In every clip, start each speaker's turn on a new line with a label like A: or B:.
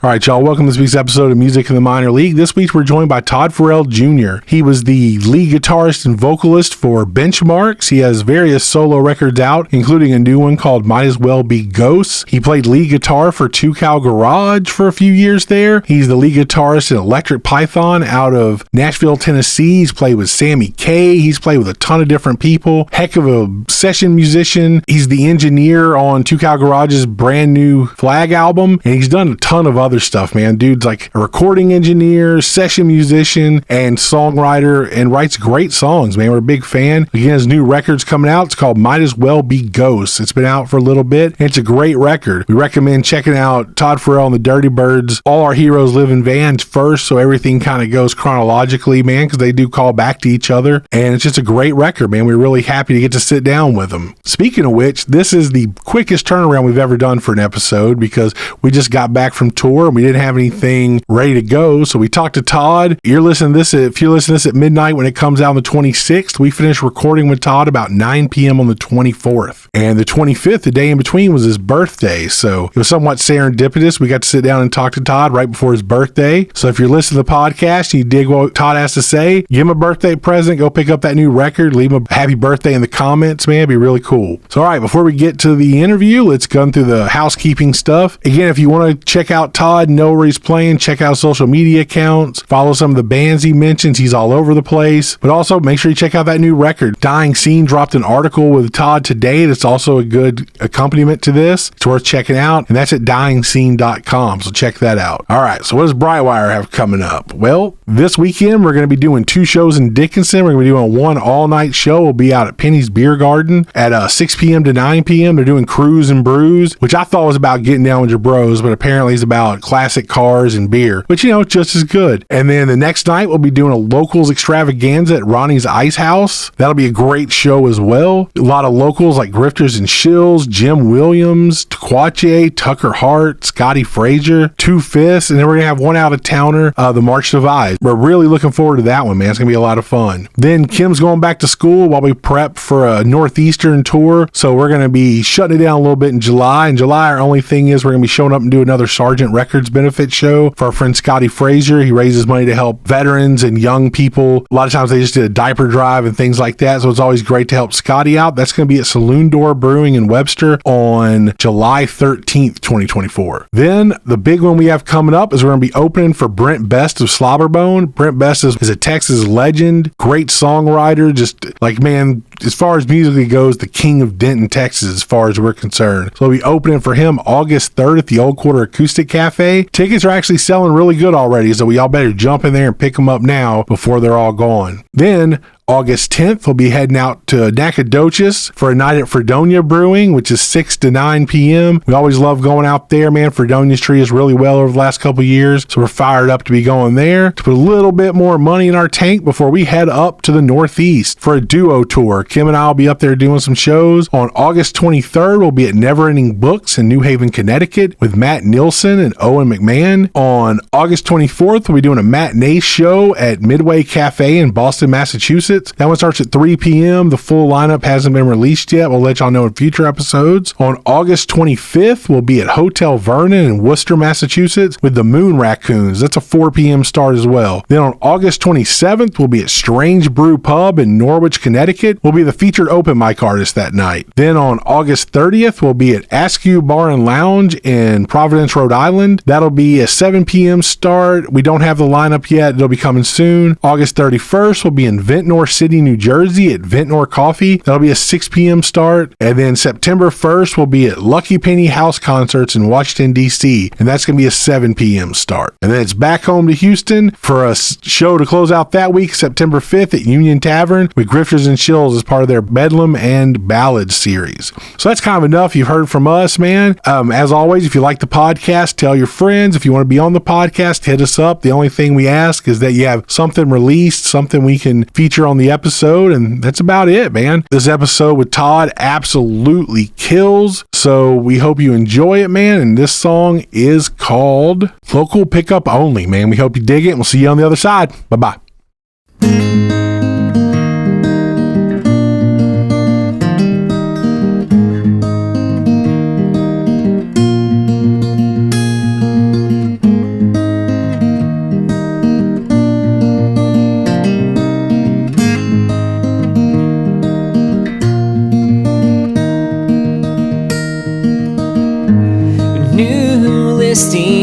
A: All right, y'all, welcome to this week's episode of Music in the Minor League. This week we're joined by Todd Farrell Jr. He was the lead guitarist and vocalist for Benchmarks. He has various solo records out, including a new one called Might As Well Be Ghosts. He played lead guitar for Two Cow Garage for a few years there. He's the lead guitarist in Electric Python out of Nashville, Tennessee. He's played with Sammy Kaye. He's played with a ton of different people. Heck of a session musician. He's the engineer on Two Cow Garage's brand new Flag album, and he's done a ton of other stuff, man. Dude's like a recording engineer, session musician, and songwriter, and writes great songs, man. We're a big fan. Again, his new record's coming out. It's called Might As Well Be Ghosts. It's been out for a little bit, and it's a great record. We recommend checking out Todd Farrell and the Dirty Birds, All Our Heroes Live in Vans first, so everything kind of goes chronologically, man, because they do call back to each other, and it's just a great record, man. We're really happy to get to sit down with them. Speaking of which, this is the quickest turnaround we've ever done for an episode because we just got back from tour and we didn't have anything ready to go. So we talked to Todd. If you're listening to this at midnight when it comes out on the 26th, we finished recording with Todd about 9 p.m. on the 24th. And the 25th, the day in between, was his birthday. So it was somewhat serendipitous. We got to sit down and talk to Todd right before his birthday. So if you're listening to the podcast and you dig what Todd has to say, give him a birthday present, go pick up that new record, leave him a happy birthday in the comments, man. It'd be really cool. So all right, before we get to the interview, let's go through the housekeeping stuff. Again, if you want to check out Todd, know where he's playing, check out social media accounts, follow some of the bands he mentions. He's all over the place. But also make sure you check out that new record. Dying Scene dropped an article with Todd today that's also a good accompaniment to this. It's worth checking out, and that's at dyingscene.com, so check that out. All right, so what does Brightwire have coming up? Well, this weekend we're going to be doing 2 shows in Dickinson. We're going to be doing one all-night show. We'll be out at Penny's Beer Garden at 6 p.m. to 9 p.m. They're doing Cruise and Brews, which I thought was about getting down with your bros, but apparently it's about classic cars and beer, which, you know, just as good. And then the next night we'll be doing a locals extravaganza at Ronnie's Ice House. That'll be a great show as well. A lot of locals like Grifters and Shills, Jim Williams, Taquache, Tucker Hart, Scotty Frazier, Two Fists, and then we're gonna have one out of towner, the March Divides. We're really looking forward to that one, man. It's gonna be a lot of fun. Then Kim's going back to school while we prep for a Northeastern tour, so we're gonna be shutting it down a little bit in July. In July, our only thing is we're gonna be showing up and do another Sergeant Records benefit show for our friend Scotty Frazier. He raises money to help veterans and young people. A lot of times they just did a diaper drive and things like that, so it's always great to help Scotty out. That's going to be at Saloon Door Brewing in Webster on July 13th, 2024. Then the big one we have coming up is we're going to be opening for Brent Best of Slobberbone. Brent Best is a Texas legend, great songwriter, just like, man, as far as musically goes, the king of Denton, Texas, as far as we're concerned. So we'll be opening for him August 3rd at the Old Quarter Acoustic Cafe. Tickets are actually selling really good already, so y'all better jump in there and pick them up now before they're all gone. Then August 10th, we'll be heading out to Nacogdoches for a night at Fredonia Brewing, which is 6 to 9 p.m. We always love going out there, man. Fredonia's treated us really well over the last couple of years, so we're fired up to be going there to put a little bit more money in our tank before we head up to the Northeast for a duo tour. Kim and I will be up there doing some shows. On August 23rd, we'll be at Never Ending Books in New Haven, Connecticut with Matt Nilsson and Owen McMahon. On August 24th, we'll be doing a matinee show at Midway Cafe in Boston, Massachusetts. That one starts at 3 p.m. The full lineup hasn't been released yet. We'll let y'all know in future episodes. On August 25th, we'll be at Hotel Vernon in Worcester, Massachusetts with the Moon Raccoons. That's a 4 p.m. start as well. Then on August 27th, we'll be at Strange Brew Pub in Norwich, Connecticut. We'll be the featured open mic artist that night. Then on August 30th, we'll be at Askew Bar and Lounge in Providence, Rhode Island. That'll be a 7 p.m. start. We don't have the lineup yet. It'll be coming soon. August 31st, we'll be in Ventnor City, New Jersey at Ventnor Coffee. That'll be a 6 p.m. start. And then September 1st, we'll be at Lucky Penny House Concerts in Washington, D.C. And that's going to be a 7 p.m. start. And then it's back home to Houston for a show to close out that week, September 5th at Union Tavern with Grifters and Shills as part of their Bedlam and Ballads series. So that's kind of enough. You've heard from us, man. As always, if you like the podcast, tell your friends. If you want to be on the podcast, hit us up. The only thing we ask is that you have something released, something we can feature on the episode, and that's about it, man. This episode with Todd absolutely kills, so we hope you enjoy it, man. And this song is called Local Pickup Only, man. We hope you dig it, and we'll see you on the other side. Bye-bye.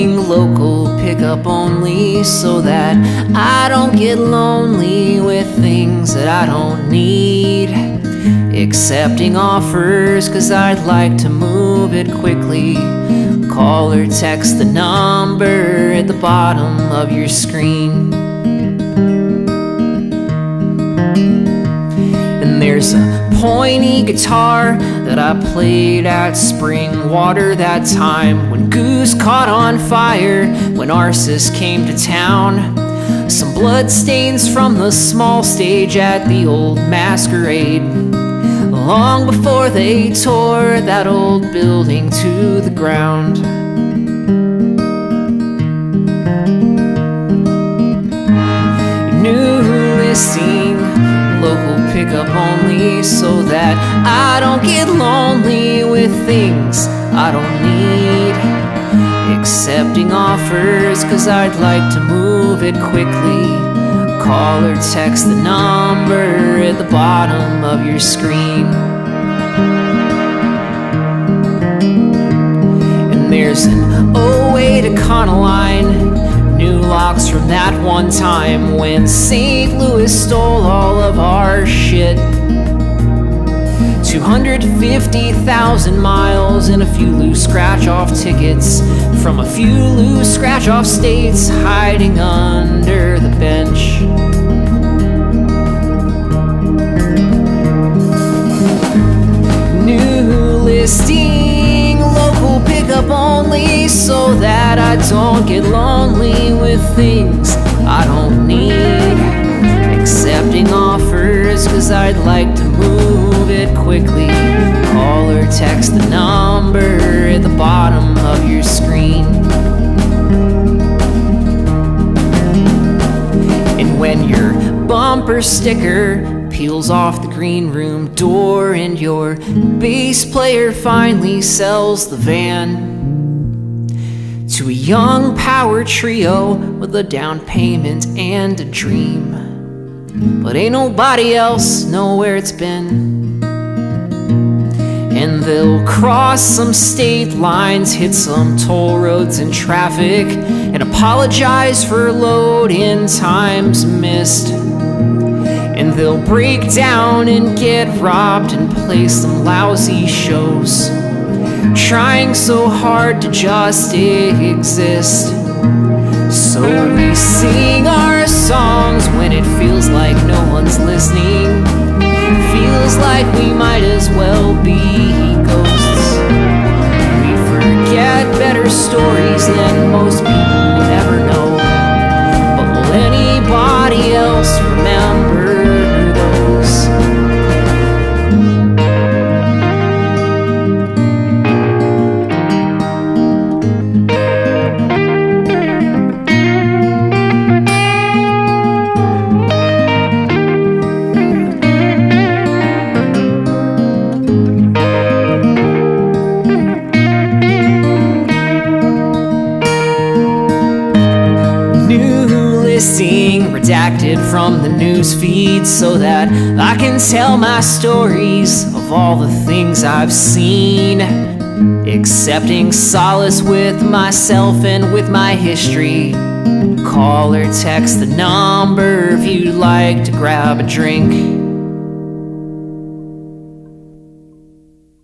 B: listing, local pickup only, so that I don't get lonely with things that I don't need. Accepting offers, cause I'd like to move it quickly. Call or text the number at the bottom of your screen. And there's a pointy guitar that I played at Spring Water that time when Goose caught on fire, when Arsis came to town. Some blood stains from the small stage at the old masquerade, long before they tore that old building to the ground. New listing, local pickup only, so that I don't get lonely with things I don't need. Accepting offers, cause I'd like to move it quickly. Call or text the number at the bottom of your screen. And there's an 08 Econoline, new locks from that one time when St. Louis stole all of our shit. 250,000 miles and a few loose scratch-off tickets from a few loose scratch-off states hiding under the bench. New listing, local pickup only, so that I don't get lonely with things I don't need. Accepting offers, cause I'd like to move it quickly. Call or text the number at the bottom of your screen. And when your bumper sticker peels off the green room door and your bass player finally sells the van to a young power trio with a down payment and a dream, but ain't nobody else know where it's been. And they'll cross some state lines, hit some toll roads and traffic, and apologize for load-in times missed. And they'll break down and get robbed and play some lousy shows, trying so hard to just exist. So we sing our songs when it feels like no one's listening. Feels like we might as well be ghosts. We forget better stories than most people ever know. But will anybody else remember those? Redacted from the news feed so that I can tell my stories of all the things I've seen. Accepting solace with myself and with my history. Call or text the number if you'd like to grab a drink.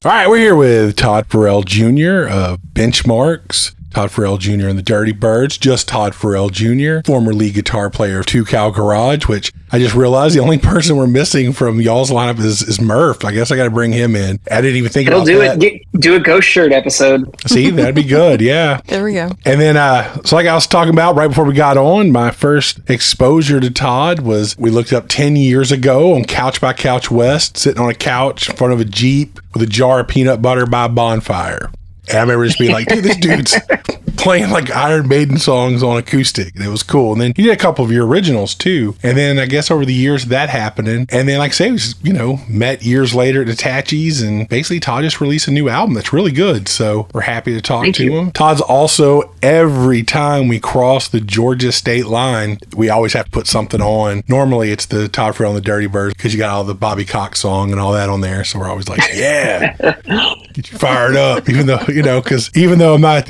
A: All right, we're here with Todd Farrell Jr. of Benchmarks. Todd Farrell Jr. and the Dirty Birds, just Todd Farrell Jr., former lead guitar player of Two Cow Garage, which I just realized the only person we're missing from y'all's lineup is Murph. I guess I got to bring him in. I didn't even think about that.
C: Do a Ghost Shirt episode.
A: See, that'd be good, yeah.
D: There we go.
A: And then, so like I was talking about right before we got on, my first exposure to Todd was we looked up 10 years ago on Couch by Couchwest, sitting on a couch in front of a Jeep with a jar of peanut butter by a bonfire. And I remember just being like, dude, this dude's playing like Iron Maiden songs on acoustic. And it was cool. And then he did a couple of your originals too. And then I guess over the years that happening. And then like I say, we just, met years later at Attaches, and basically Todd just released a new album that's really good. So we're happy to talk to him. Todd's also, every time we cross the Georgia state line, we always have to put something on. Normally it's the Todd Farrell and the Dirty Birds because you got all the Bobby Cox song and all that on there. So we're always like, yeah. Get you fired up, even though, because even though I'm not,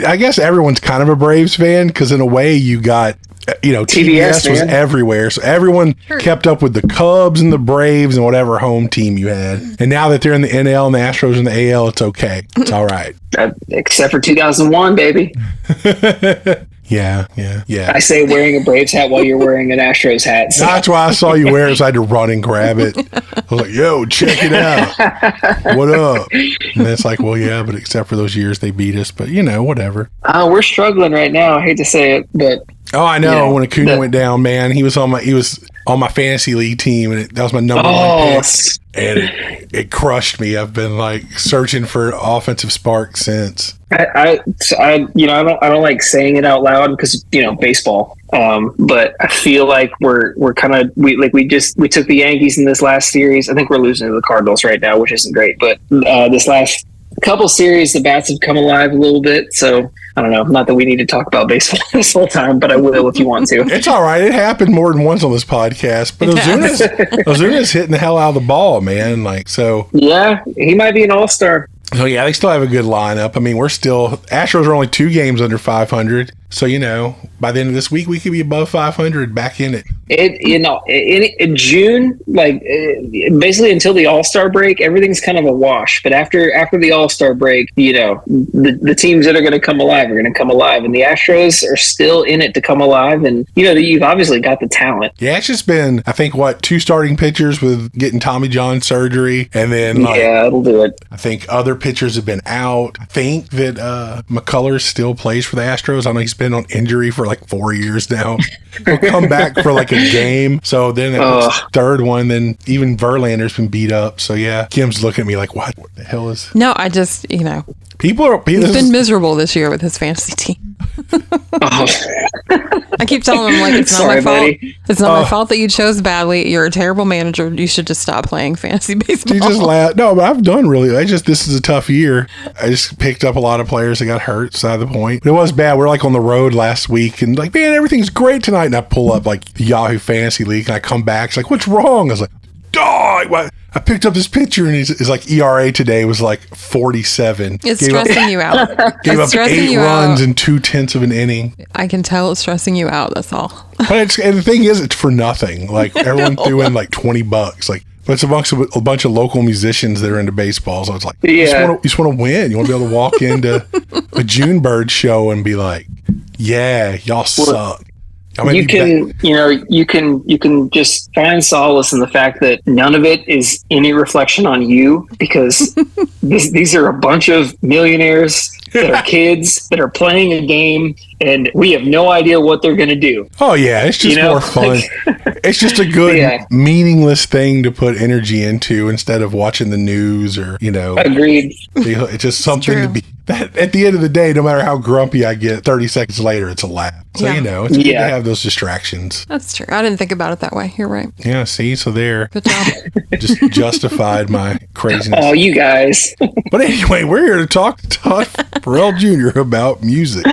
A: I guess everyone's kind of a Braves fan, because in a way you got, TBS was everywhere. So everyone kept up with the Cubs and the Braves and whatever home team you had. And now that they're in the NL and the Astros in the AL, it's okay. It's all right.
C: Except for 2001, baby.
A: Yeah.
C: I say wearing a Braves hat while you're wearing an Astros hat. So.
A: That's why I saw you wear it, so I had to run and grab it. I was like, yo, check it out. What up? And it's like, well, yeah, but except for those years they beat us. But, whatever.
C: We're struggling right now. I hate to say it, but...
A: Oh, I know. When Acuna went down, man, he was on my fantasy league team, and that was my number one pick. And it crushed me. I've been searching for offensive spark since.
C: I don't like saying it out loud because baseball. But I feel like we're kind of we took the Yankees in this last series. I think we're losing to the Cardinals right now, which isn't great. But this last couple series, the bats have come alive a little bit. So I don't know. Not that we need to talk about baseball this whole time, but I will if you want to.
A: It's all right. It happened more than once on this podcast. But Ozuna's hitting the hell out of the ball, man.
C: Yeah, he might be an all-star.
A: So, yeah, they still have a good lineup. I mean, Astros are only 2 games under 500. So, by the end of this week, we could be above 500, back in it. In June,
C: basically until the All-Star break, everything's kind of a wash. But after the All-Star break, the teams that are going to come alive are going to come alive. And the Astros are still in it to come alive. And, you've obviously got the talent.
A: Yeah, it's just been, I think, 2 starting pitchers with getting Tommy John surgery. And then,
C: yeah, it'll do it.
A: I think other pitchers have been out. I think that McCullers still plays for the Astros. I know he's been on injury for 4 years now. He'll come back for a game. So then that third one, then even Verlander's been beat up. So yeah, Kim's looking at me like, what the hell is...
D: No, I just,
A: he's been
D: miserable this year with his fantasy team. I keep telling him, it's not my fault. Buddy. It's not my fault that you chose badly. You're a terrible manager. You should just stop playing fantasy baseball.
A: You just laugh. No, but I've done really. This is a tough year. I just picked up a lot of players that got hurt. Side of the point. But it was bad. We're on the road last week, and man, everything's great tonight. And I pull up the Yahoo Fantasy League, and I come back. It's like, what's wrong? I was like, dog. What? I picked up this picture, and his ERA today was 47.
D: It's stressing you out.
A: Gave up 8 runs in 2/10 of an inning.
D: I can tell it's stressing you out. That's all.
A: But and the thing is, it's for nothing. Everyone threw in $20. But it's a bunch of local musicians that are into baseball. So it's you just want to win. You want to be able to walk into a Junebird show and be like, yeah, y'all suck.
C: You can just find solace in the fact that none of it is any reflection on you, because these are a bunch of millionaires that are kids that are playing a game, and we have no idea what they're going to do.
A: Oh yeah, it's just more fun. It's just a good meaningless thing to put energy into instead of watching the news or
C: Agreed.
A: It's just something to be. That at the end of the day, no matter how grumpy I get, 30 seconds later, it's a laugh. So, it's good to have those distractions.
D: That's true. I didn't think about it that way. You're right.
A: Yeah, see? So there.
D: Good job.
A: Just justified my craziness.
C: Oh, you guys.
A: But anyway, we're here to talk to Todd Farrell Jr. about music.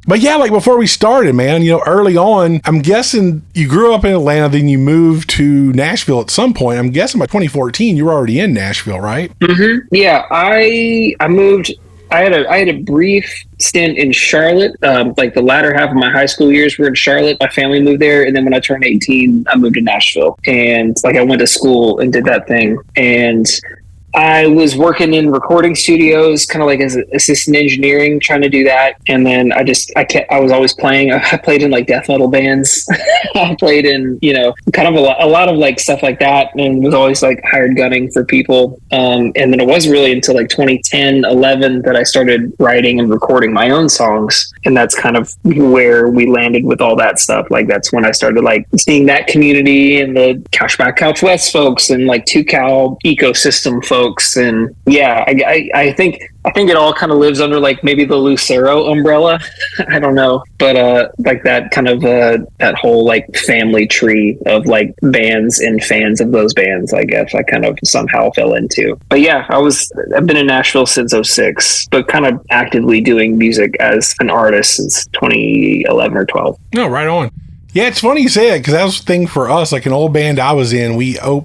A: But yeah, before we started, man, early on, I'm guessing you grew up in Atlanta, then you moved to Nashville at some point. I'm guessing by 2014, you were already in Nashville, right?
C: Mm-hmm. Yeah, I moved. I had a brief stint in Charlotte. The latter half of my high school years were in Charlotte. My family moved there, and then when I turned 18, I moved to Nashville. And I went to school and did that thing. And I was working in recording studios, kind of as assistant engineering, trying to do that. And then I was always playing. I played in death metal bands. I played in, kind of a lot of stuff like that, and was always hired gunning for people. And then it wasn't really until 2010, 11 that I started writing and recording my own songs. And that's kind of where we landed with all that stuff. That's when I started seeing that community and the Couchwest folks and 2Cal ecosystem folks. And yeah, I think it all kind of lives under maybe the Lucero umbrella. I don't know, but that kind of that whole family tree of bands and fans of those bands, I guess I kind of somehow fell into. But yeah, I've been in Nashville since 2006, but kind of actively doing music as an artist since 2011 or 12.
A: No, right on. Yeah, it's funny you say that because that was the thing for us. Like an old band I was in,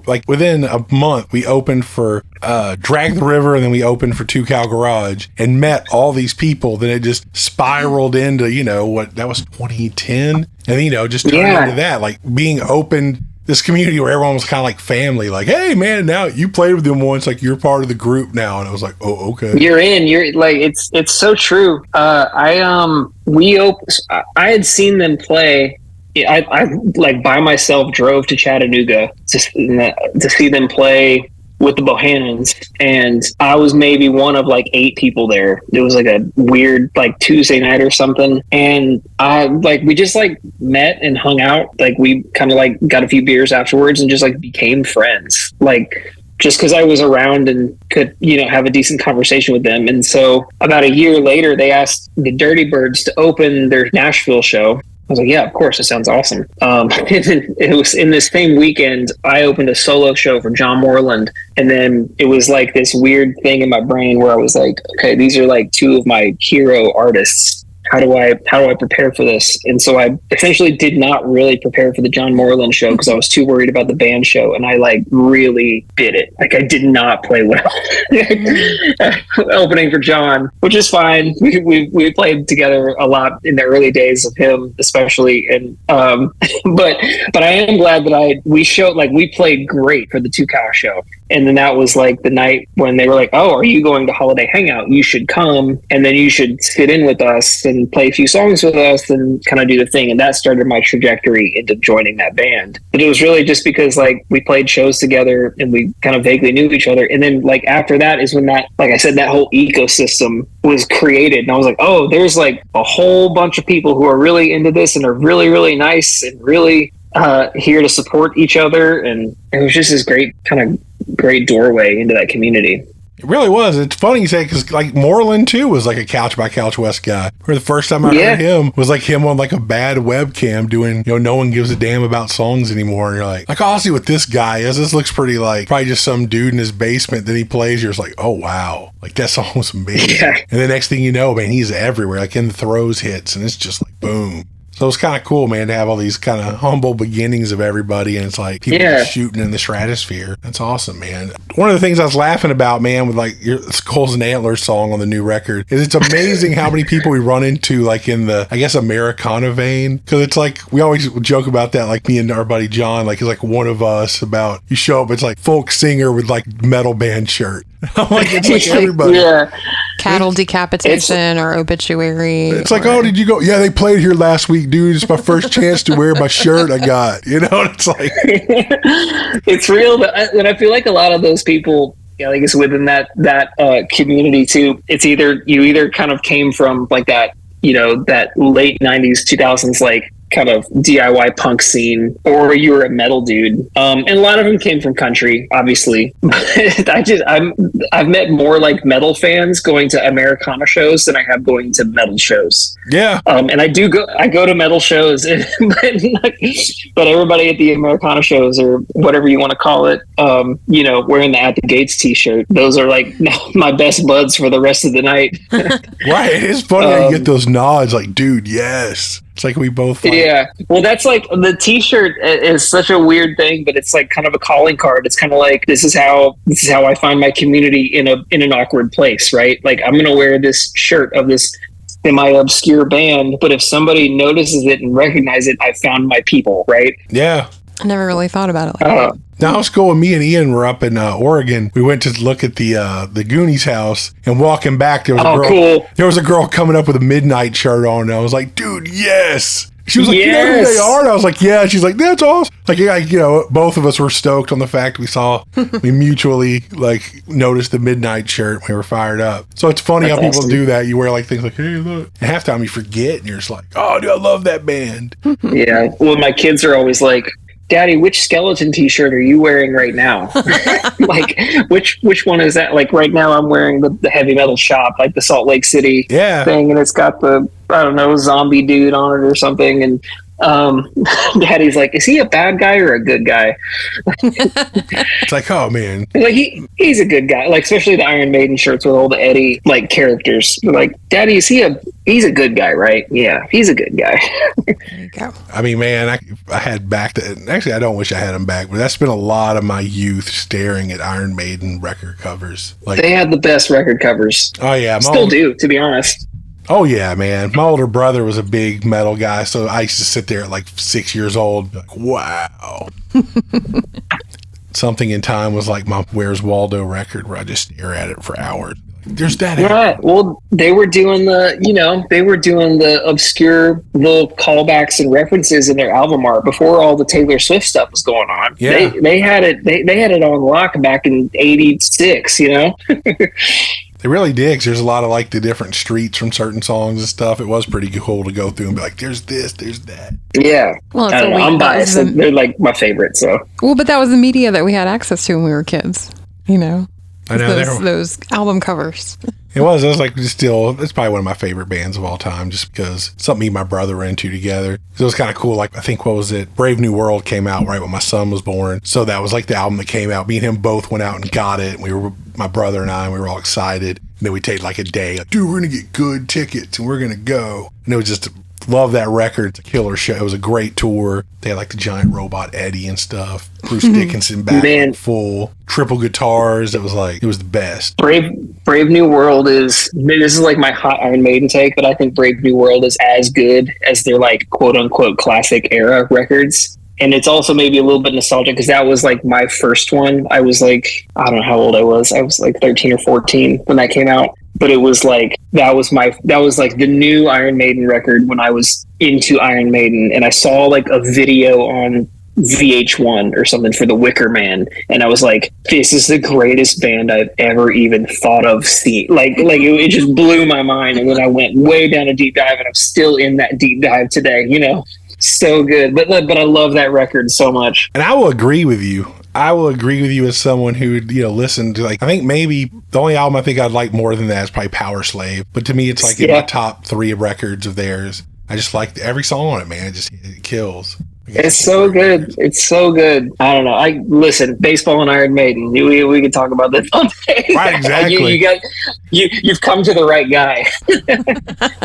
A: like within a month, we opened for Drag the River, and then we opened for Two Cow Garage and met all these people. Then it just spiraled into, that was 2010. And then, just turned into that, like being open, this community where everyone was kind of like family, like, hey man, now you played with them once, like you're part of the group now. And I was like, oh, okay.
C: You're like, it's so true. I had seen them play. I like by myself drove to Chattanooga to see them play with the Bohannons, and I was maybe one of like 8 people there. It was like a weird like Tuesday night or something, and we just like met and hung out. Like we kind of like got a few beers afterwards and just like became friends. Like just because I was around and could, have a decent conversation with them. And so about a year later, they asked the Dirty Birds to open their Nashville show. I was like, yeah, of course, it sounds awesome. And then it was in this same weekend, I opened a solo show for John Moreland. And then it was like this weird thing in my brain where I was like, okay, these are like 2 of my hero artists. How do I prepare for this? And so I essentially did not really prepare for the John Moreland show because I was too worried about the band show, and I like really did it. Like I did not play well opening for John, which is fine. We played together a lot in the early days of him, especially, and but I am glad that we played great for the Two Cow show. And then that was like the night when they were like, oh, are you going to Holiday Hangout? You should come, and then you should sit in with us and play a few songs with us and kind of do the thing. And that started my trajectory into joining that band. But it was really just because like we played shows together and we kind of vaguely knew each other. And then like after that is when that, like I said, that whole ecosystem was created. And I was like, oh, there's like a whole bunch of people who are really into this and are really, really nice and really here to support each other. And it was just this great doorway into that community.
A: It really was. It's funny you say, because like Moreland too was like a Couch by Couchwest guy. Where the first time I heard him was like him on like a bad webcam doing, no one gives a damn about songs anymore. And you're like, I'll see what this guy is. This looks pretty like probably just some dude in his basement that he plays. You're just like, oh wow, like that song was amazing. Yeah. And the next thing you know, man, he's everywhere, like in the throws hits, and it's just like boom. So it's kind of cool, man, to have all these kind of humble beginnings of everybody, and it's like people just shooting in the stratosphere. That's awesome, man. One of the things I was laughing about, man, with like your Skulls and Antlers song on the new record is it's amazing how many people we run into like in the, I guess, Americana vein. Because it's like, we always joke about that, like me and our buddy John, like he's like one of us about, you show up, it's like folk singer with like metal band shirt. I'm like, it's like everybody.
C: Yeah.
D: Cattle decapitation or obituary.
A: It's like, oh, did you go? Yeah, they played here last week, dude. It's my first chance to wear my shirt I got. It's like.
C: It's real. And I feel like a lot of those people, I guess within that community too, it's either kind of came from like that, that late 90s, 2000s, like kind of DIY punk scene, or you were a metal dude. And a lot of them came from country, obviously. But I've met more like metal fans going to Americana shows than I have going to metal shows.
A: Yeah.
C: And I go to metal shows, but everybody at the Americana shows, or whatever you want to call it, wearing the At the Gates t-shirt, those are like my best buds for the rest of the night.
A: Right. It's funny how you get those nods like, dude, yes. It's like we both like. Yeah.
C: Well, that's like the t-shirt is such a weird thing, but it's like kind of a calling card. It's kind of like, this is how I find my community in an awkward place, right? Like I'm going to wear this shirt of this semi-obscure band, but if somebody notices it and recognizes it, I found my people, right?
A: Yeah.
D: I never really thought about it like that.
A: Now, it's cool. When me and Ian were up in Oregon, we went to look at the Goonies house, and walking back, there was a girl. Cool. There was a girl coming up with a Midnight shirt on, and I was like, dude, yes. She was like, you know who they are? And I was like, yeah. She's like, that's awesome. Like, both of us were stoked on the fact we mutually like noticed the Midnight shirt. We were fired up. So it's funny how people do that. You wear like things like, hey, look. And half the time you forget, and you're just like, oh, dude, I love that band.
C: Yeah. Well, my kids are always like, Daddy, which Skeleton t-shirt are you wearing right now? Like, which one is that? Like, right now I'm wearing the Heavy Metal Shop, like the Salt Lake City thing, and it's got the, I don't know, zombie dude on it or something. And Daddy's like, is he a bad guy or a good guy?
A: It's like, oh man,
C: like he's a good guy. Like especially the Iron Maiden shirts with all the Eddie like characters. They're like, Daddy, he's a good guy, right? Yeah, he's a good guy.
D: There you go.
A: I mean, man, I had back to actually I don't wish I had them back, but that's been a lot of my youth staring at Iron Maiden record covers. Like
C: they had the best record covers.
A: Oh yeah,
C: still do, to be honest.
A: Oh yeah, man. My older brother was a big metal guy, so I used to sit there at like 6 years old, like, wow. Something in Time was like my Where's Waldo record where I just stare at it for hours. There's that.
C: Yeah, well, they were doing the obscure little callbacks and references in their album art before all the Taylor Swift stuff was going on.
A: Yeah.
C: They had it on lock back in '86, you know.
A: They really did, 'cause there's a lot of like the different streets from certain songs and stuff. It was pretty cool to go through and be like, there's this, there's that.
C: Yeah.
D: Well,
C: I don't know, I'm biased. They're like my favorite, so.
D: Well, but that was the media that we had access to when we were kids, you know.
A: I know
D: those album covers.
A: It was like still, it's probably one of my favorite bands of all time, just because something me and my brother were into together. So it was kind of cool. Like, I think, what was it? Brave New World came out right when my son was born. So that was like the album that came out. Me and him both went out and got it. My brother and I, we were all excited. And then we take like a day, like, dude, we're going to get good tickets and we're going to go. And it was just, love that record. It's a killer show. It was a great tour. They had like the giant robot Eddie and stuff. Bruce Dickinson back, like, full triple guitars. It was the best.
C: Brave New World this is like my hot Iron Maiden take, but I think Brave New World is as good as their like quote unquote classic era records. And it's also maybe a little bit nostalgic because that was like my first one. I was like, I don't know how old I was. I was like 13 or 14 when that came out. But it was like, that was like the new Iron Maiden record when I was into Iron Maiden. And I saw like a video on VH1 or something for The Wicker Man. And I was like, this is the greatest band I've ever even thought of seeing. Like it just blew my mind. And then I went way down a deep dive and I'm still in that deep dive today, you know? So good. But I love that record so much.
A: And I will agree with you. As someone who would, listen to, like, I think maybe the only album I think I'd like more than that is probably Power Slave. But to me, it's like in my top 3 records of theirs. I just like every song on it, man. It kills.
C: It's so good. It's so good. I don't know. Listen, baseball and Iron Maiden. We could talk about this all day.
A: Right, exactly.
C: You've come to the right guy.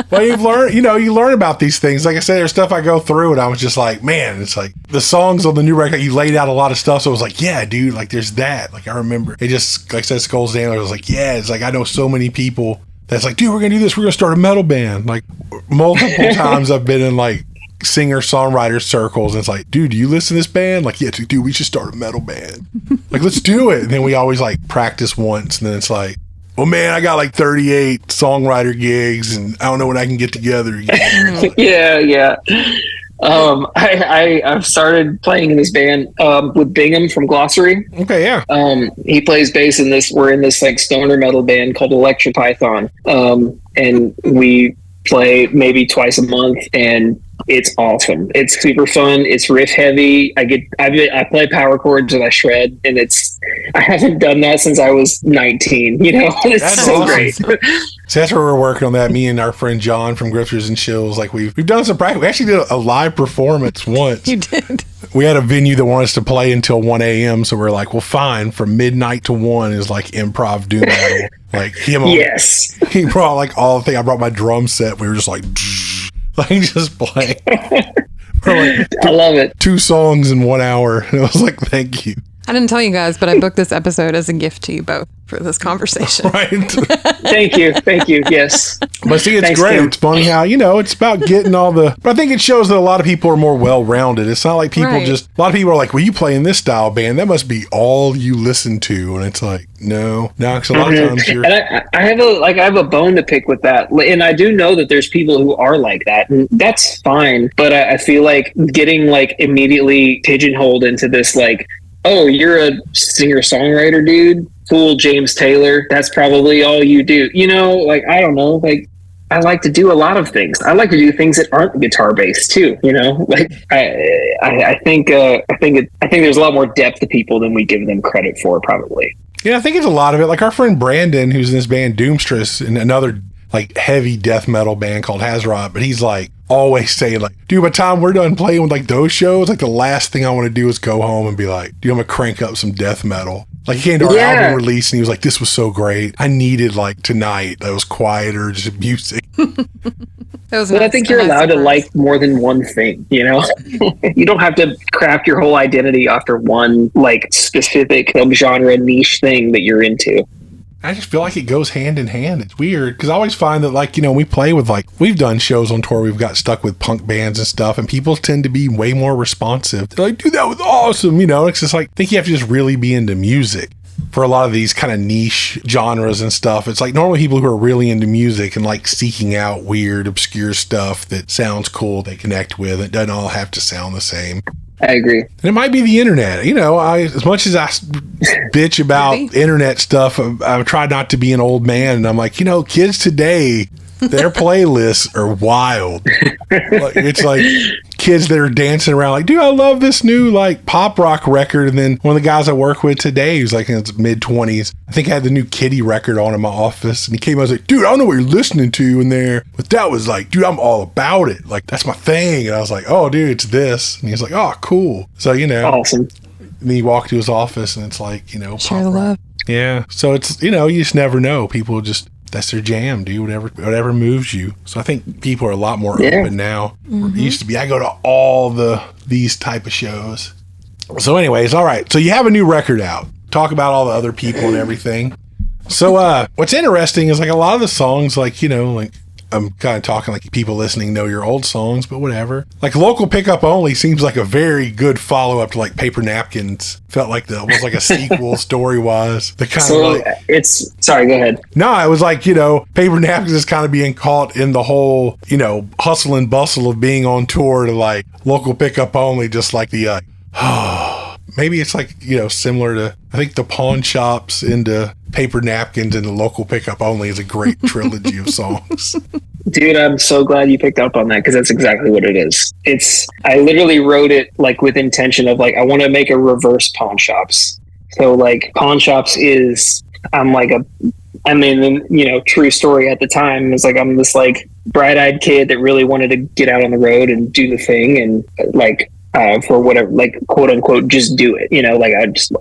A: Well, you've learned. You learn about these things. Like I said, there's stuff I go through, and I was just like, man, it's like the songs on the new record. You laid out a lot of stuff, so it was like, yeah, dude, like there's that. Like I remember it. Just like I said, Skulls Down. I was like, yeah, it's like I know so many people that's like, dude, we're gonna do this. We're gonna start a metal band. Like multiple times, I've been in like singer-songwriter circles, and it's like, dude, do you listen to this band? Like, yeah, dude, we should start a metal band. Like, let's do it. And then we always like practice once, and then it's like, well, man, I got like 38 songwriter gigs, and I don't know when I can get together again.
C: Yeah. I've started playing in this band with Bingham from Glossary.
A: Okay, yeah.
C: He plays bass in this. We're in this like stoner metal band called Electropython, and we play maybe twice a month, and it's awesome. It's super fun. It's riff heavy. I play power chords and I shred, and I haven't done that since I was 19. It's
A: that's
C: so
A: awesome.
C: great.
A: So that's where we're working on that. Me and our friend John from Grifters and Chills, like we've done some practice. We actually did a live performance once.
D: You did.
A: We had a venue that wanted us to play until 1 a.m. So we're like, well, fine. From midnight to 1 is like improv doom battle. Like
C: Yes.
A: He brought like all the thing. I brought my drum set. We were just like just playing. I
C: love it.
A: 2 songs in 1 hour. And I was like, thank you.
D: I didn't tell you guys, but I booked this episode as a gift to you both for this conversation.
A: Right.
C: Thank you. Yes.
A: But see, it's
C: Thanks,
A: great.
C: Kim.
A: It's funny how, it's about getting all the, but I think it shows that a lot of people are more well-rounded. It's not like people
D: Right.
A: a lot of people are like, well, you play in this style band. That must be all you listen to. And it's like, no, because a lot of times you're.
C: And I have a bone to pick with that. And I do know that there's people who are like that, and that's fine. But I feel like getting like immediately pigeonholed into this, like, oh, you're a singer-songwriter, dude. Cool, James Taylor. That's probably all you do. Like, I don't know. Like, I like to do a lot of things. I like to do things that aren't guitar-based too. Like I think there's a lot more depth to people than we give them credit for, probably.
A: Yeah, I think it's a lot of it. Like our friend Brandon, who's in this band Doomstress, and another like heavy death metal band called Hazrat, but he's like always saying like, dude, by the time we're done playing with like those shows, like the last thing I want to do is go home and be like, dude, I'm gonna crank up some death metal. Like, he came to our album release and he was like, this was so great. I needed like tonight that was quieter, just music.
C: But I think you're allowed to like more than one thing, you know? You don't have to craft your whole identity after one like specific genre niche thing that you're into.
A: I just feel like it goes hand in hand. It's weird because I always find that, like, you know, we play with, like, we've done shows on tour, we've got stuck with punk bands and stuff, and people tend to be way more responsive. They're like, dude, that was awesome, you know? It's just like, I think you have to just really be into music for a lot of these kind of niche genres and stuff. It's like normally people who are really into music and like seeking out weird, obscure stuff that sounds cool, they connect with. It doesn't all have to sound the same.
C: I agree.
A: And it might be the internet. You know, as much as I bitch about internet stuff, I've tried not to be an old man. And I'm like, you know, kids today, their playlists are wild. It's like kids that are dancing around like, dude, I love this new like pop rock record. And then one of the guys I work with today, who's like in his mid-20s, I think I had the new Kitty record on in my office. And he came, I was like, dude, I don't know what you're listening to in there. But that was like, dude, I'm all about it. Like, that's my thing. And I was like, oh, dude, it's this. And he's like, oh, cool. So, you know.
C: Awesome.
A: And then you walk to his office and it's like, you know.
D: Share the love.
A: Yeah. So it's, you know, you just never know. People just, that's their jam, dude. Whatever moves you. So I think people are a lot more open now. It used to be, I go to all these type of shows. So anyways, all right. So you have a new record out. Talk about all the other people and everything. So what's interesting is like a lot of the songs, like, you know, like I'm kind of talking like people listening know your old songs, but whatever. Like Local Pickup Only seems like a very good follow-up to like Paper Napkins. Felt like it was like a sequel story-wise. The kind
C: So
A: of like,
C: it's, sorry, go ahead.
A: no, it was like, you know, Paper Napkins is kind of being caught in the whole, you know, hustle and bustle of being on tour to like Local Pickup Only, just like the, maybe it's like, you know, similar to, I think the Pawn Shops into Paper Napkins and the Local Pickup Only is a great trilogy of songs.
C: Dude, I'm so glad you picked up on that because that's exactly what it is. I literally wrote it like with intention of like, I want to make a reverse Pawn Shops. So like Pawn Shops is, you know, true story at the time. It's like, I'm this like bright-eyed kid that really wanted to get out on the road and do the thing and like, for whatever, like quote unquote, just do it, you know, like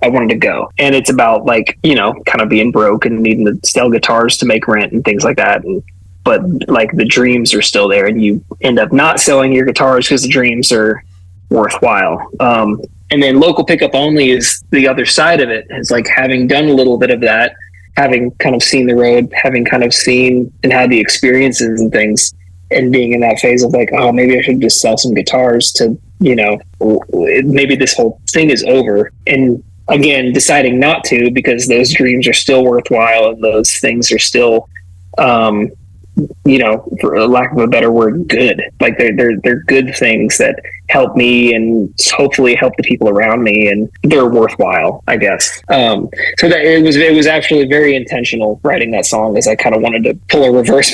C: I wanted to go. And it's about like, you know, kind of being broke and needing to sell guitars to make rent and things like that. But like the dreams are still there and you end up not selling your guitars because the dreams are worthwhile. And then Local Pickup Only is the other side of it. It's like having done a little bit of that, having kind of seen the road, having kind of seen and had the experiences and things, and being in that phase of like, oh, maybe I should just sell some guitars to, you know, maybe this whole thing is over. And again, deciding not to, because those dreams are still worthwhile and those things are still, you know, for lack of a better word, good. Like they're good things that help me and hopefully help the people around me, and they're worthwhile, I guess. So that it was actually very intentional writing that song, as I kind of wanted to pull a reverse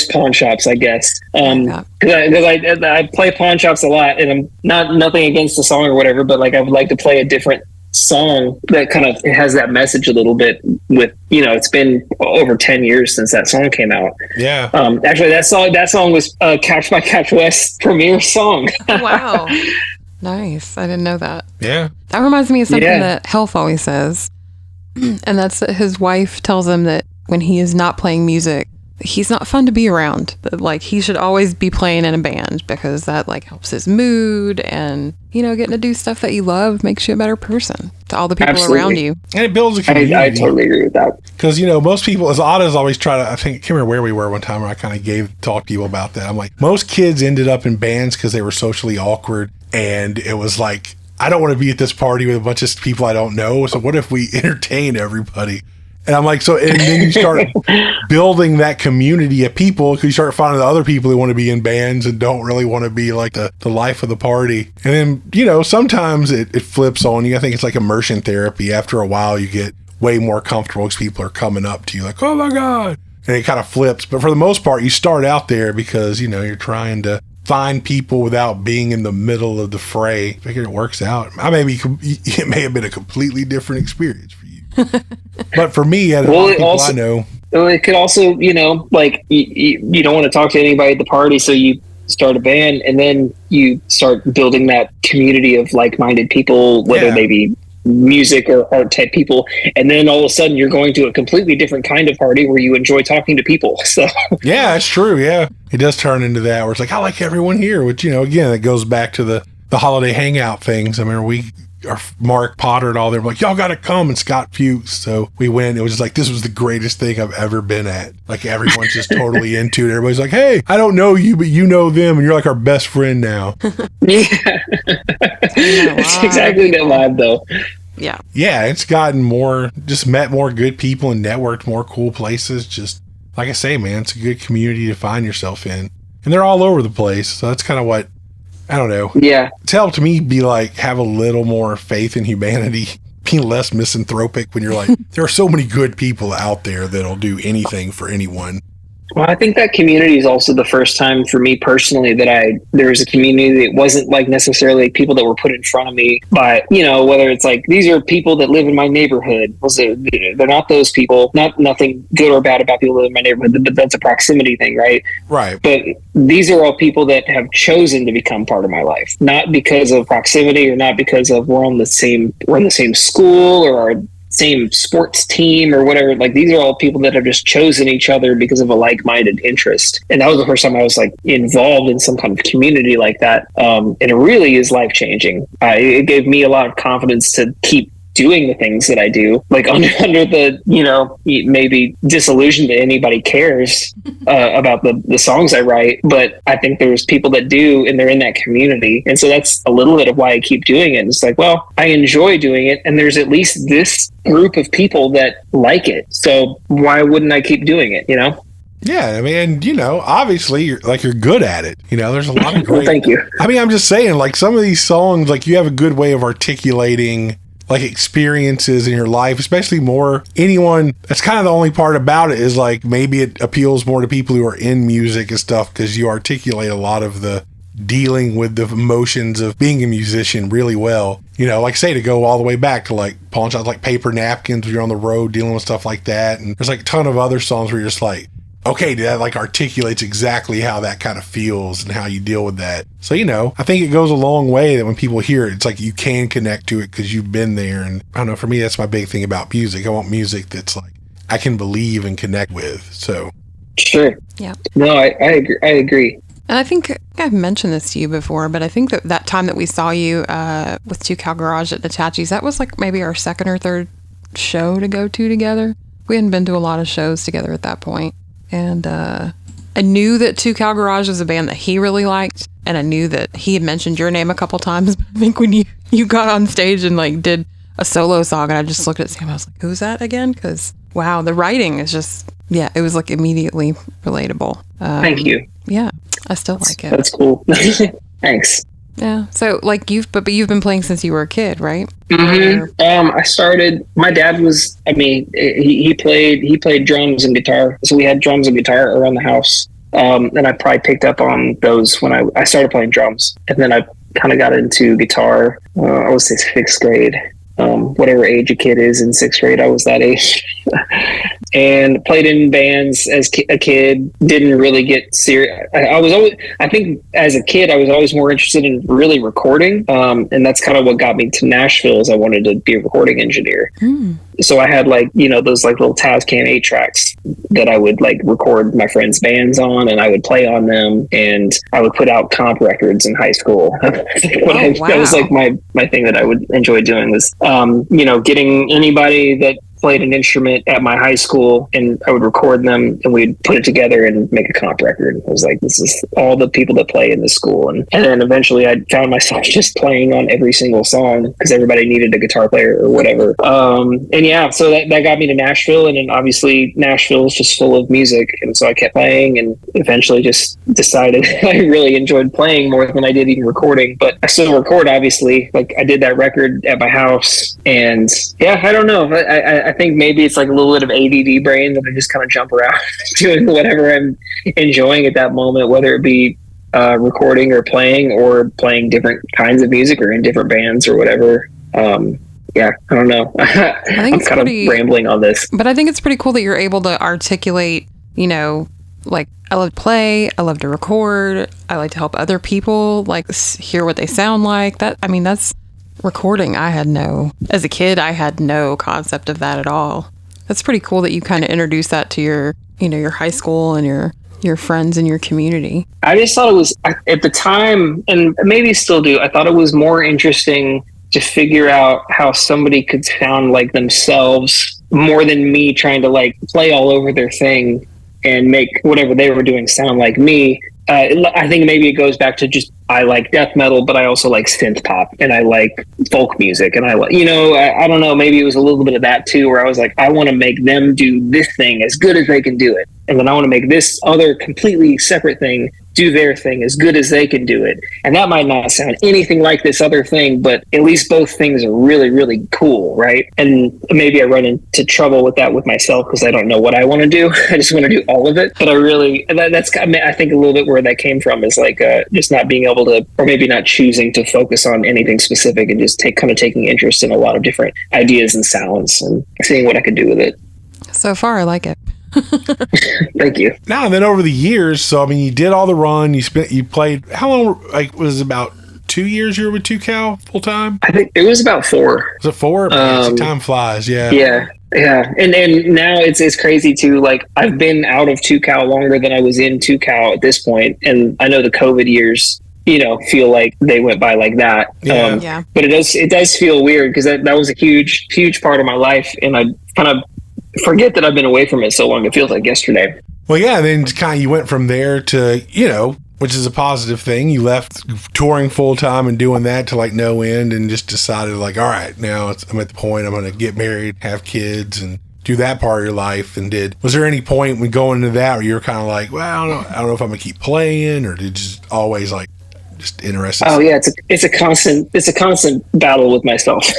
C: Pawn Shops, I guess. Because I play Pawn Shops a lot, and I'm nothing against the song or whatever, but like I would like to play a different song that kind of has that message a little bit. With, you know, it's been over 10 years since that song came out.
A: Yeah.
C: Actually that song was Couch by Couchwest premiere song.
D: Wow. Nice. I didn't know that.
A: Yeah.
D: That reminds me of something that Health always says. And that's that his wife tells him that when he is not playing music, he's not fun to be around. That like he should always be playing in a band because that like helps his mood, and you know, getting to do stuff that you love makes you a better person to all the people around you.
A: And it builds a community.
C: I totally agree with that.
A: Because, you know, most people, as odd as always try to, I can't remember where we were one time where I kind of talked to people about that. I'm like, most kids ended up in bands because they were socially awkward, and it was like, I don't want to be at this party with a bunch of people I don't know. So what if we entertain everybody? And I'm like, so, and then you start building that community of people because you start finding the other people who want to be in bands and don't really want to be like the life of the party. And then, you know, sometimes it flips on you. I think it's like immersion therapy. After a while, you get way more comfortable because people are coming up to you like, oh my God. And it kind of flips. But for the most part, you start out there because, you know, you're trying to find people without being in the middle of the fray. I figure it works out. It may have been a completely different experience for you. But for me, out of all the people I know,
C: it could also, like you don't want to talk to anybody at the party, so you start a band, and then you start building that community of like-minded people, whether they be music or art type people, and then all of a sudden you're going to a completely different kind of party where you enjoy talking to people. So
A: yeah, it's true. Yeah, it does turn into that where it's like, I like everyone here, which, again, it goes back to the holiday hangout things. I mean, Mark Potter and all, they were like, y'all gotta come, and Scott Fuchs. So we went. It was just like, this was the greatest thing I've ever been at. Like, everyone's just totally into it. Everybody's like, hey, I don't know you, but you know them, and you're like our best friend now.
C: Yeah. It's exactly that vibe, though.
D: Yeah.
A: Yeah, it's gotten met more good people and networked more cool places. Just like I say, man, it's a good community to find yourself in. And they're all over the place. So that's kind of what, I don't know.
C: Yeah.
A: It's helped me have a little more faith in humanity, being less misanthropic when you're like, there are so many good people out there that'll do anything for anyone.
C: Well, I think that community is also the first time for me personally that there was a community that wasn't like necessarily people that were put in front of me by, whether it's like, these are people that live in my neighborhood. They're not those people, nothing good or bad about people that live in my neighborhood, but that's a proximity thing, right?
A: Right.
C: But these are all people that have chosen to become part of my life, not because of proximity or not because of we're in the same school or our same sports team or whatever. Like, these are all people that have just chosen each other because of a like-minded interest. And that was the first time I was like involved in some kind of community like that. And it really is life-changing. It gave me a lot of confidence to keep doing the things that I do, like under the, maybe disillusion that anybody cares about the songs I write. But I think there's people that do, and they're in that community. And so that's a little bit of why I keep doing it. It's like, well, I enjoy doing it, and there's at least this group of people that like it. So why wouldn't I keep doing it,
A: Yeah, I mean, obviously you're good at it. There's a lot of great.
C: Well, thank you.
A: I mean, I'm just saying, like, some of these songs, like, you have a good way of articulating like experiences in your life, especially more anyone. That's kind of the only part about it is like, maybe it appeals more to people who are in music and stuff, because you articulate a lot of the dealing with the emotions of being a musician really well. Like, say, to go all the way back to like Paul and John's, like Paper Napkins, when you're on the road dealing with stuff like that. And there's like a ton of other songs where you're just like, okay, that like articulates exactly how that kind of feels and how you deal with that. So, I think it goes a long way that when people hear it, it's like you can connect to it because you've been there. And I don't know, for me, that's my big thing about music. I want music that's like I can believe and connect with. So
C: sure.
D: Yeah.
C: No, I agree.
D: And I think I've mentioned this to you before, but I think that time that we saw you with Two Cow Garage at Natachi's, that was like maybe our second or third show to go to together. We hadn't been to a lot of shows together at that point. And I knew that Two Cow Garage was a band that he really liked, and I knew that he had mentioned your name a couple times. But I think when you got on stage and like did a solo song, and I just looked at Sam, I was like, who's that again? Because wow, the writing is just, it was like immediately relatable.
C: Thank you.
D: Yeah, I still like it.
C: That's cool. Thanks.
D: Yeah. So like you've been playing since you were a kid, right?
C: Mm-hmm. I started, my dad was, he played drums and guitar. So we had drums and guitar around the house. And I probably picked up on those when I started playing drums. And then I kind of got into guitar. I would say sixth grade. Whatever age a kid is in sixth grade, I was that age. And played in bands as a kid. Didn't really get serious. I think as a kid, I was always more interested in really recording. And that's kind of what got me to Nashville, is I wanted to be a recording engineer. So I had like, those like little Tascam 8 tracks that I would like record my friends' bands on, and I would play on them, and I would put out comp records in high school. That was like my thing that I would enjoy doing was, getting anybody that played an instrument at my high school, and I would record them, and we'd put it together and make a comp record. I was like, this is all the people that play in this school. And then eventually I found myself just playing on every single song because everybody needed a guitar player or whatever. So that got me to Nashville. And then obviously Nashville is just full of music. And so I kept playing, and eventually just decided I really enjoyed playing more than I did even recording. But I still record, obviously. Like, I did that record at my house, and I don't know. I think maybe it's like a little bit of ADD brain that I just kind of jump around doing whatever I'm enjoying at that moment, whether it be recording or playing different kinds of music or in different bands or whatever. yeah, I don't know.
D: I think
C: I'm kind of rambling on this.
D: But I think it's pretty cool that you're able to articulate, like, I love to play, I love to record, I like to help other people, like, hear what they sound like. That's recording. As a kid, I had no concept of that at all. That's pretty cool that you kind of introduced that to your high school and your friends and your community.
C: I just thought it was, at the time, and maybe still do, I thought it was more interesting to figure out how somebody could sound like themselves more than me trying to like play all over their thing and make whatever they were doing sound like me. I think maybe it goes back to just, I like death metal, but I also like synth pop and I like folk music. And I like, I don't know, maybe it was a little bit of that too, where I was like, I want to make them do this thing as good as they can do it. And then I want to make this other completely separate thing do their thing as good as they can do it. And that might not sound anything like this other thing, but at least both things are really, really cool, right? And maybe I run into trouble with that with myself because I don't know what I want to do. I just want to do all of it. But that's, I think a little bit where that came from is like just not being able to, or maybe not choosing to focus on anything specific and just taking interest in a lot of different ideas and sounds and seeing what I could do with it.
D: So far, I like it.
C: Thank you.
A: Now and then over the years, so you did all the run. You played. How long? Like, was it about 2 years you were with 2Cal full time?
C: I think it was about 4.
A: Was it 4? Time flies. Yeah.
C: Yeah. And now it's crazy too. Like, I've been out of 2Cal longer than I was in 2Cal at this point, and I know the COVID years, feel like they went by like that.
A: Yeah.
C: But it does feel weird because that was a huge part of my life, and I kind of forget that I've been away from it so long. It feels like yesterday.
A: Well, yeah, then you went from there to, which is a positive thing. You left touring full time and doing that to like no end and just decided like, all right, now I'm at the point I'm going to get married, have kids, and do that part of your life. And was there any point when going into that where you were kind of like, well, I don't know if I'm going to keep playing, or did you just always like just interested?
C: Oh yeah, it's a constant battle with myself.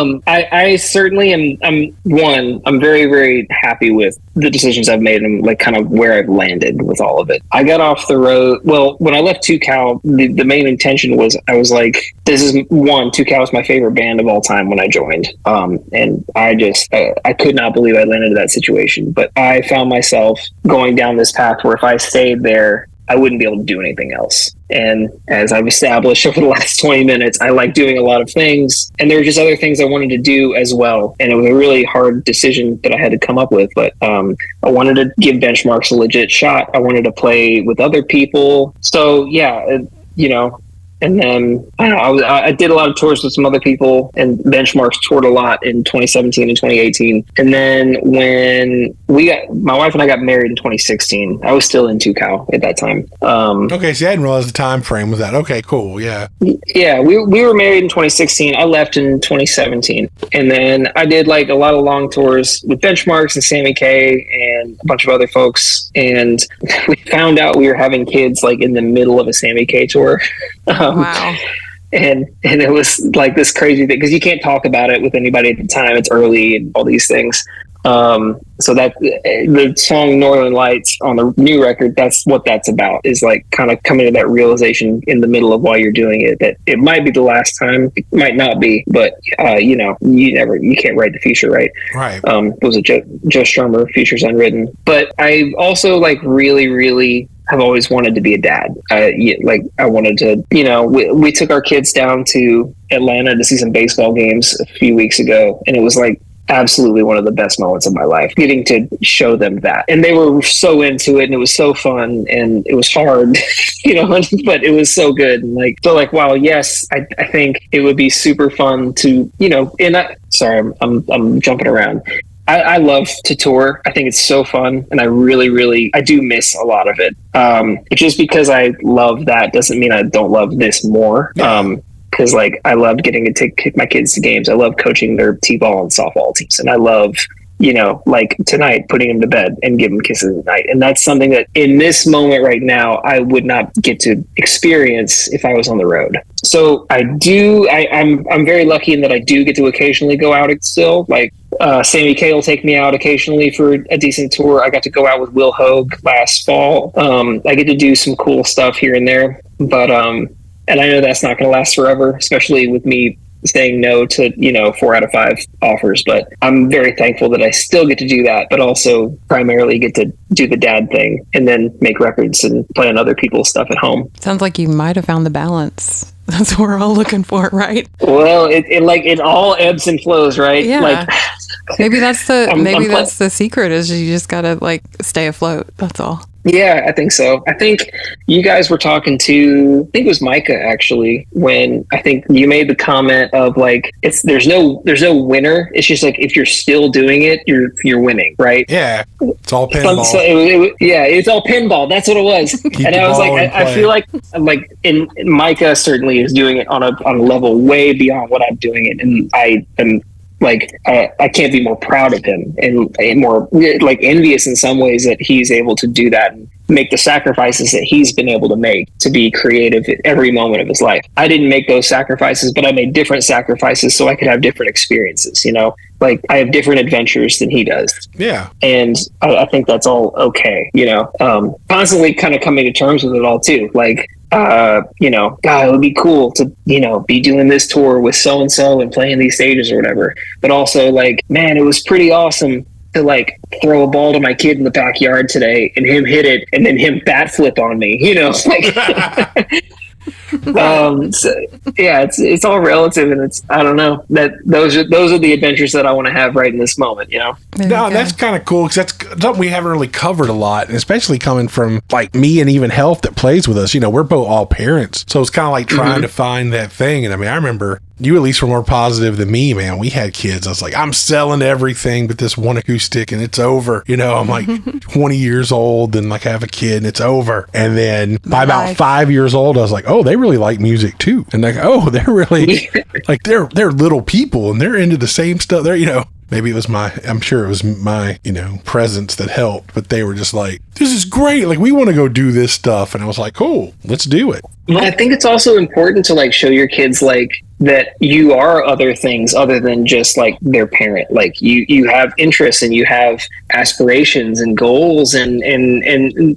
C: I certainly I'm very, very happy with the decisions I've made and like kind of where I've landed with all of it. I got off the road. Well, when I left 2Cal, the main intention was, I was like, 2Cal is my favorite band of all time when I joined. And I could not believe I landed in that situation, but I found myself going down this path where if I stayed there, I wouldn't be able to do anything else. And as I've established over the last 20 minutes, I like doing a lot of things. And there were just other things I wanted to do as well. And it was a really hard decision that I had to come up with. But I wanted to give Benchmarks a legit shot. I wanted to play with other people. So, yeah, and then I did a lot of tours with some other people, and Benchmarks toured a lot in 2017 and 2018. And then when my wife and I got married in 2016, I was still in 2Cal at that time.
A: Okay, so I didn't realize the time frame was that. Okay, cool, yeah.
C: Yeah, we were married in 2016. I left in 2017. And then I did like a lot of long tours with Benchmarks and Sammy K and a bunch of other folks. And we found out we were having kids like in the middle of a Sammy K tour.
D: Wow.
C: And it was like this crazy thing because you can't talk about it with anybody at the time. It's early and all these things. So that the song Northern Lights on the new record, that's what that's about, is like kind of coming to that realization in the middle of while you're doing it, that it might be the last time, it might not be, but you can't write the future, right?
A: Right.
C: It was a Joe Strummer, Futures Unwritten. But I also like really, really have always wanted to be a dad. I wanted to, we took our kids down to Atlanta to see some baseball games a few weeks ago, and it was like absolutely one of the best moments of my life, getting to show them that. And they were so into it, and it was so fun, and it was hard, but it was so good. And wow, yes, I think it would be super fun to, I'm jumping around. I love to tour. I think it's so fun, and I really, really, I do miss a lot of it. Just because I love that doesn't mean I don't love this more.
A: Yeah.
C: Because I love getting to take my kids to games. I love coaching their t-ball and softball teams, and I love, tonight putting them to bed and giving them kisses at night. And that's something that in this moment right now I would not get to experience if I was on the road. So I'm very lucky in that I do get to occasionally go out still. Sammy K will take me out occasionally for a decent tour. I got to go out with Will Hogue last fall. I get to do some cool stuff here and there, but and I know that's not going to last forever, especially with me saying no to, 4 out of 5 offers. But I'm very thankful that I still get to do that, but also primarily get to do the dad thing and then make records and play on other people's stuff at home.
D: Sounds like you might have found the balance. That's what we're all looking for, right?
C: Well, it all ebbs and flows, right?
D: Yeah.
C: Like,
D: maybe that's that's the secret, is you just gotta like stay afloat. That's all.
C: Yeah, I think so. I think you guys were talking to, I think it was Micah actually, when I think you made the comment of like, there's no winner. It's just like, if you're still doing it, you're winning, right?
A: Yeah, it's all pinball.
C: It's all pinball. That's what it was. And I was like, I feel like Micah certainly is doing it on a level way beyond what I'm doing it, and I am. Like, I can't be more proud of him and more like envious in some ways that he's able to do that and make the sacrifices that he's been able to make to be creative at every moment of his life. I didn't make those sacrifices, but I made different sacrifices so I could have different experiences, like I have different adventures than he does.
A: Yeah.
C: And I think that's all okay, constantly kind of coming to terms with it all too. Like, God, it would be cool to, be doing this tour with so-and-so and playing these stages or whatever. But also like, man, it was pretty awesome to like throw a ball to my kid in the backyard today and him hit it and then him bat flip on me, like, it's all relative, and I don't know, that those are the adventures that I want to have right in this moment,
A: No, that's kind of cool, because that's something we haven't really covered a lot, and especially coming from like me and even Health that plays with us. We're both all parents, so it's kind of like trying to find that thing. And I mean, I remember you at least were more positive than me, man. We had kids. I was like, I'm selling everything but this one acoustic and it's over. I'm like 20 years old and like I have a kid and it's over. And then by about 5 years old, I was like, oh, they really like music too. And like, oh, they're really like, they're little people and they're into the same stuff. They're, maybe it was I'm sure it was my, presence that helped, but they were just like, this is great. Like, we want to go do this stuff. And I was like, cool, let's do it.
C: Well, I think it's also important to like show your kids like that you are other things other than just like their parent. Like you have interests and you have aspirations and goals and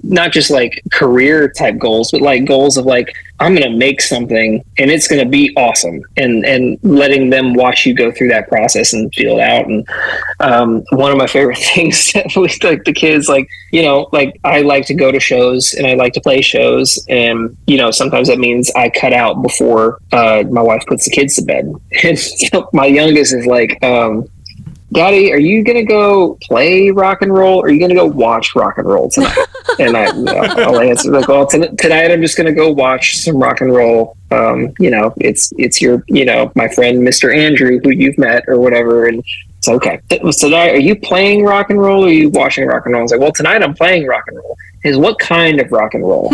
C: not just like career type goals, but like goals of like, I'm going to make something and it's going to be awesome, and letting them watch you go through that process and feel it out. And one of my favorite things with like the kids, like, like I like to go to shows and I like to play shows, and sometimes that means I cut out before my wife puts the kids to bed. And so my youngest is like, Daddy, are you going to go play rock and roll, or are you going to go watch rock and roll tonight? And I'll answer like, well, tonight I'm just going to go watch some rock and roll. It's your, my friend, Mr. Andrew, who you've met or whatever. And it's okay. So tonight, are you playing rock and roll, or are you watching rock and roll? I was like, well, tonight I'm playing rock and roll. Is what kind of rock and roll?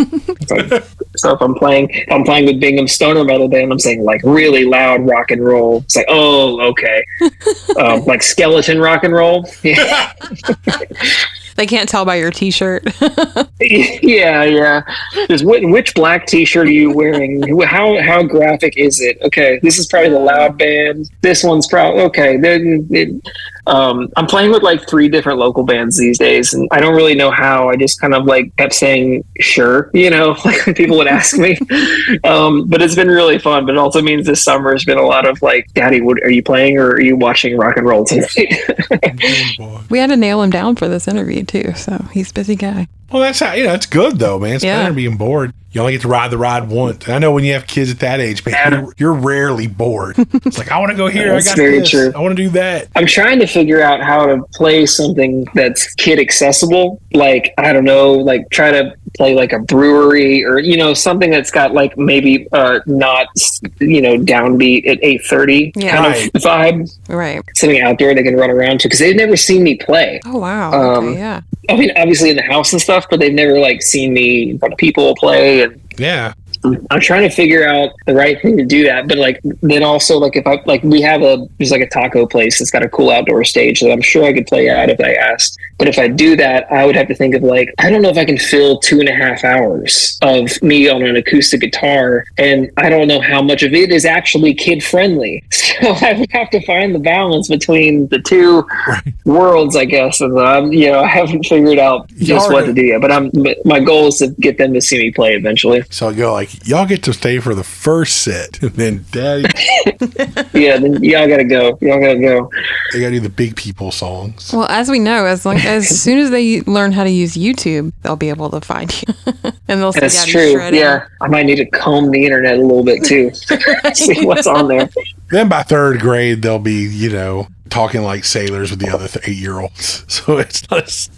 C: So if I'm playing with Bingham Stoner Metal Band, I'm saying like really loud rock and roll. It's like, oh, okay. Like skeleton rock and roll. Yeah.
D: They can't tell by your t-shirt.
C: Yeah. Just which black t-shirt are you wearing? How graphic is it? Okay, this is probably the loud band. This one's probably okay. Then I'm playing with like 3 different local bands these days, and I don't really know how. I just kind of like kept saying sure, like when people would ask me. But it's been really fun. But it also means this summer has been a lot of like, Daddy, what are you playing, or are you watching rock and roll tonight?
D: We had to nail him down for this interview too, so he's a busy guy.
A: Well, that's how, it's good though, man. It's better than being bored. You only get to ride the ride once. And I know when you have kids at that age, man, you're rarely bored. It's like, I want to go here.
C: That's
A: I got
C: very
A: this.
C: true.
A: I want to do that.
C: I'm trying to figure out how to play something that's kid accessible. Like, I don't know, like try to play like a brewery or, something that's got like maybe not, downbeat at 8:30 kind of vibe.
D: Right.
C: Something out there they can run around to, because they've never seen me play.
D: Oh, wow. Okay, yeah.
C: I mean, obviously in the house and stuff, but they've never like seen me in front of people play. And
A: yeah.
C: I'm trying to figure out the right thing to do that. But like, then also like if we have there's like a taco place that's got a cool outdoor stage that I'm sure I could play at if I asked. But if I do that, I would have to think of like, I don't know if I can fill 2.5 hours of me on an acoustic guitar, and I don't know how much of it is actually kid friendly. So I would have to find the balance between the two worlds, I guess. And I haven't figured out just what to do yet. But my goal is to get them to see me play eventually.
A: So I go like, y'all get to stay for the first set, and then Daddy.
C: Yeah, then y'all gotta go. They
A: gotta do the big people songs.
D: Well, as we know, as soon as they learn how to use YouTube, they'll be able to find you, and they'll see
C: that's
D: Daddy
C: true.
D: shredding.
C: Yeah, I might need to comb the internet a little bit too, see what's on there.
A: Then by third grade, they'll be talking like sailors with the other 8-year-olds. So it's not.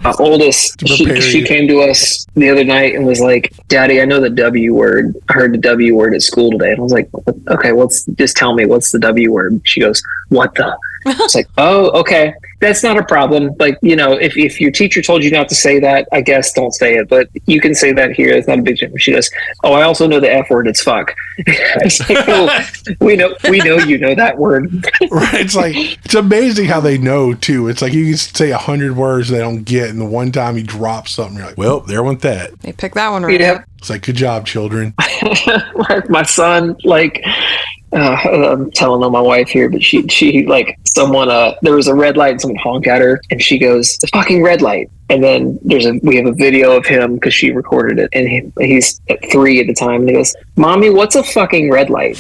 C: My oldest, she came to us the other night and was like, Daddy, I know the W word. I heard the W word at school today. And I was like, okay, just tell me, what's the W word? She goes, what the? It's like, oh, okay. That's not a problem. Like, if your teacher told you not to say that, I guess don't say it. But you can say that here. It's not a big deal. She goes, oh, I also know the F word. It's fuck. It's like, oh, we know you know that word.
A: Right. It's like, it's amazing how they know too. It's like you can say 100 words they don't get, and the one time you drop something, you're like, well, there went that.
D: They picked that one right
C: Yeah.
D: up.
A: It's like, good job, children.
C: My son, I'm telling on my wife here, but she like someone, there was a red light and someone honked at her and she goes, the fucking red light. And then we have a video of him because she recorded it, and he's at 3 at the time, and he goes, Mommy, what's a fucking red light?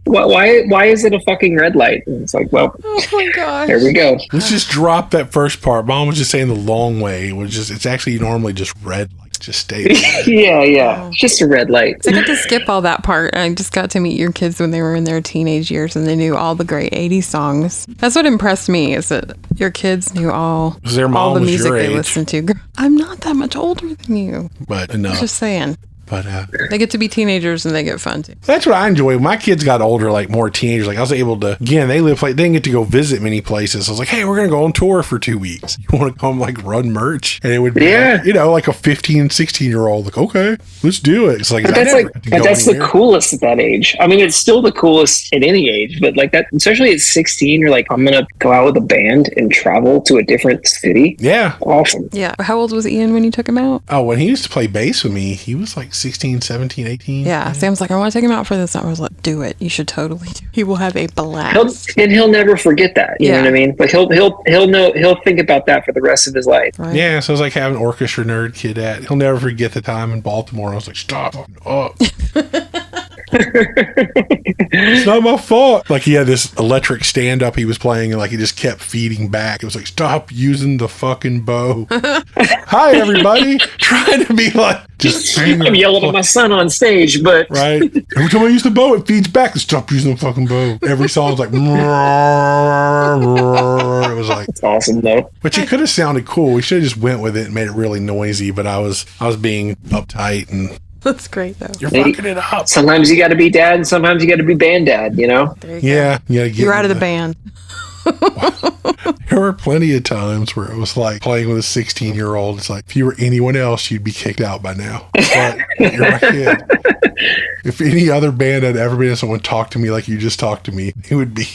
C: Why is it a fucking red light? And it's like, well,
D: Oh my gosh.
C: there we go.
A: Let's just drop that first part. Mom was just saying the long way. It's actually normally just red light. Just stay there.
C: Yeah. It's just a red light.
D: So I got to skip all that part. I just got to meet your kids when they were in their teenage years, and they knew all the great 80s songs. That's what impressed me, is that your kids knew all
A: Their mom
D: the
A: was
D: music
A: your
D: they
A: age.
D: listened to. I'm not that much older than you.
A: But enough.
D: Just saying.
A: But
D: They get to be teenagers and they get fun too.
A: that's what I enjoy. When my kids got older, like more teenagers, like I was able to, again, they didn't get to go visit many places. I was like, hey, we're going to go on tour for 2 weeks. You want to come like run merch? And it would be, like a 15, 16-year-old, like, okay, let's do it. It's like,
C: But that's the coolest at that age. I mean, it's still the coolest at any age, but like that, especially at 16, you're like, I'm going to go out with a band and travel to a different city.
A: Yeah.
C: Awesome.
D: Yeah. How old was Ian when you took him out?
A: Oh, when he used to play bass with me, he was like 16, 17, 18.
D: Yeah. Sam's like, I want to take him out for this. I was like, do it. You should totally do it. He will have a blast.
C: He'll never forget that. You know what I mean? But he'll think about that for the rest of his life.
D: Right.
A: Yeah, so it's like having an orchestra nerd kid at. He'll never forget the time in Baltimore. I was like, stop fucking up. It's not my fault. Like he had this electric stand-up he was playing, and like he just kept feeding back. It was like, stop using the fucking bow. Hi, everybody. Trying to be like, just
C: I'm yelling at my son on stage, but
A: right. Every time I use the bow, it feeds back. Stop using the fucking bow. Every song's like, it was like,
C: it's awesome though.
A: but you could have sounded cool. We should have just went with it and made it really noisy. But I was being uptight, and
D: That's great though.
A: you're fucking it up.
C: Sometimes you got to be dad, and sometimes you got to be band dad. You know.
D: There you go.
A: Yeah,
D: You're out of the band.
A: There were plenty of times where it was like playing with a 16-year-old. It's like, if you were anyone else, you'd be kicked out by now. But you're my kid. If any other band had ever been, someone talked to me like you just talked to me, it would be,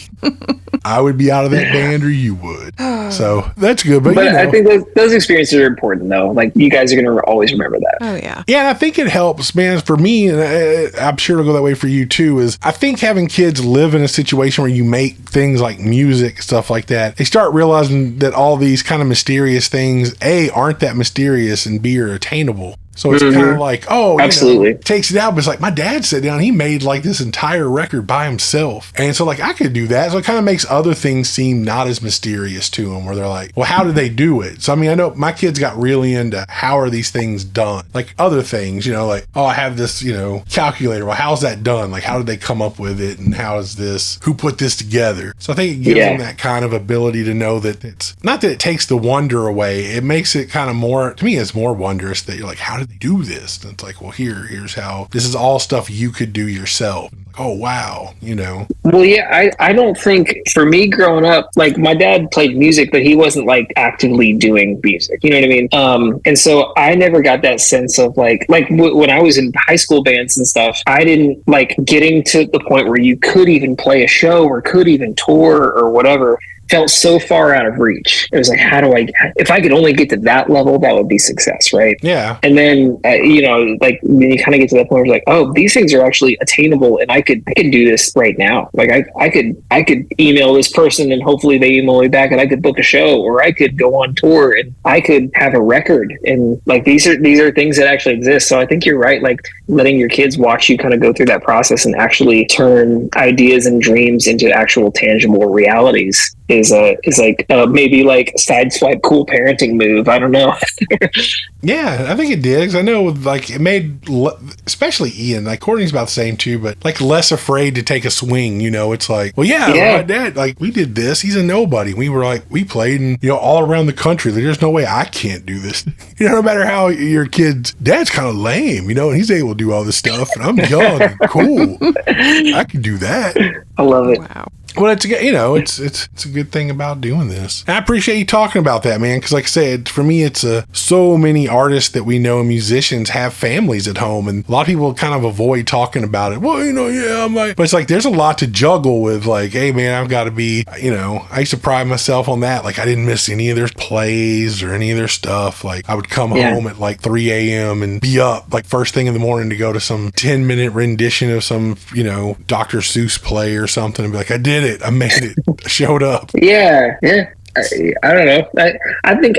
A: I would be out of that band or you would. So that's good. But
C: I think those experiences are important though. Like you guys are going to always remember that.
D: Oh yeah.
A: Yeah, and I think it helps, man. For me, and I'm sure it'll go that way for you too, is I think having kids live in a situation where you make things like music, stuff like that, they start realizing that all these kind of mysterious things, A, aren't that mysterious, and B, are attainable. So it's kind of like, absolutely, takes it out. But it's like, my dad sat down, he made like this entire record by himself. And so like, I could do that. So it kind of makes other things seem not as mysterious to them, where they're like, well, how did they do it? So, I mean, I know my kids got really into how are these things done? Like other things, like, oh, I have this, calculator. Well, how's that done? Like, how did they come up with it? And how is this, who put this together? So I think it gives them that kind of ability to know that it's not that it takes the wonder away. It makes it kind of more, to me, it's more wondrous that you're like, how did they do this? And it's like, well, here's how, this is all stuff you could do yourself. Oh, wow.
C: Well, yeah, I don't think, for me growing up, like my dad played music, but he wasn't like actively doing music. You know what I mean? And so I never got that sense of like when I was in high school bands and stuff, I didn't like getting to the point where you could even play a show or could even tour or whatever. felt so far out of reach. It was like, if I could only get to that level, that would be success, right?
A: Yeah.
C: And then, like when you kind of get to that point where it's like, oh, these things are actually attainable, and I could do this right now. Like I could email this person and hopefully they email me back, and I could book a show, or I could go on tour and I could have a record. And like these are things that actually exist. So I think you're right. Like letting your kids watch you kind of go through that process and actually turn ideas and dreams into actual tangible realities is like maybe like a sideswipe cool parenting move. I don't know.
A: Yeah, I think it did. 'Cause I know like it made, especially Ian, like Courtney's about the same too, but like less afraid to take a swing. It's like, well, yeah. My dad, like we did this. He's a nobody. We were like, we played and all around the country. There's no way I can't do this. No matter how your kid's dad's kind of lame, and he's able to do all this stuff, and I'm young and cool. I can do that.
C: I love it.
D: Wow.
A: Well, it's a good thing about doing this. And I appreciate you talking about that, man. Because like I said, for me, it's so many artists that we know and musicians have families at home, and a lot of people kind of avoid talking about it. Well, I'm like, but it's like there's a lot to juggle with. Like, hey, man, I've got to be, I used to pride myself on that. Like, I didn't miss any of their plays or any of their stuff. Like, I would come home at like 3 a.m. and be up like first thing in the morning to go to some 10-minute rendition of some, Dr. Seuss play or something, and be like, I did it. I made it. I showed up.
C: Yeah. I don't know. I think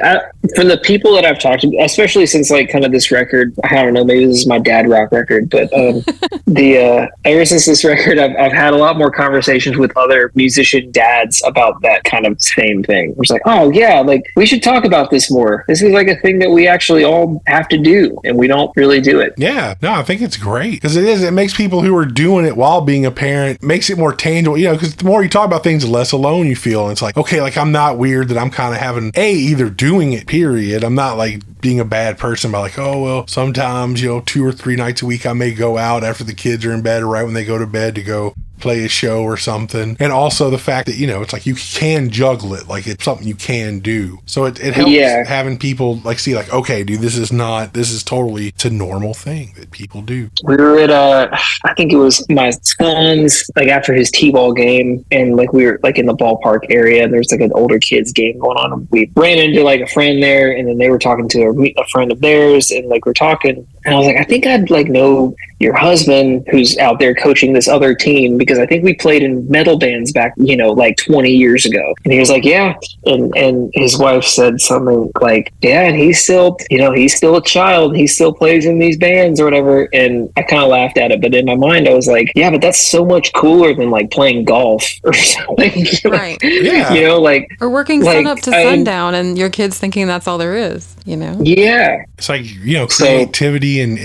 C: from the people that I've talked to, especially since like kind of this record, I don't know, maybe this is my dad rock record, but ever since this record, I've had a lot more conversations with other musician dads about that kind of same thing. It's like, oh yeah, like we should talk about this more. This is like a thing that we actually all have to do, and we don't really do it.
A: Yeah, no, I think it's great because it makes people who are doing it while being a parent, makes it more tangible, because the more you talk about things, the less alone you feel. And it's like, okay, like I'm not weird that I'm kind of having either doing it, period. I'm not like being a bad person by like, oh, well, sometimes, 2 or 3 nights a week I may go out after the kids are in bed or right when they go to bed to go play a show or something. And also the fact that, it's like you can juggle it. Like it's something you can do. So it helps having people like see like, okay, dude, this is totally, it's a normal thing that people do.
C: We were at I think it was my son's, like after his t-ball game, and like we were like in the ballpark area. There's like an older kids game going on. And we ran into like a friend there, and then they were talking to a friend of theirs, and like we're talking, and I was like, I think I'd like know your husband who's out there coaching this other team, because I think we played in metal bands back, like 20 years ago. And he was like, yeah. And his wife said something like, yeah, and he's still, he's still a child. He still plays in these bands or whatever. And I kind of laughed at it. But in my mind, I was like, yeah, but that's so much cooler than like playing golf or something.
D: Right.
A: Yeah.
C: Like.
D: Or working sun up to sundown and your kids thinking that's all there is,
C: Yeah.
A: It's like, creativity and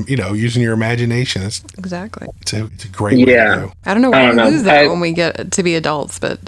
A: using your imagination.
D: Exactly.
A: It's a great way to go.
D: I don't know why we lose that when we get to be adults, but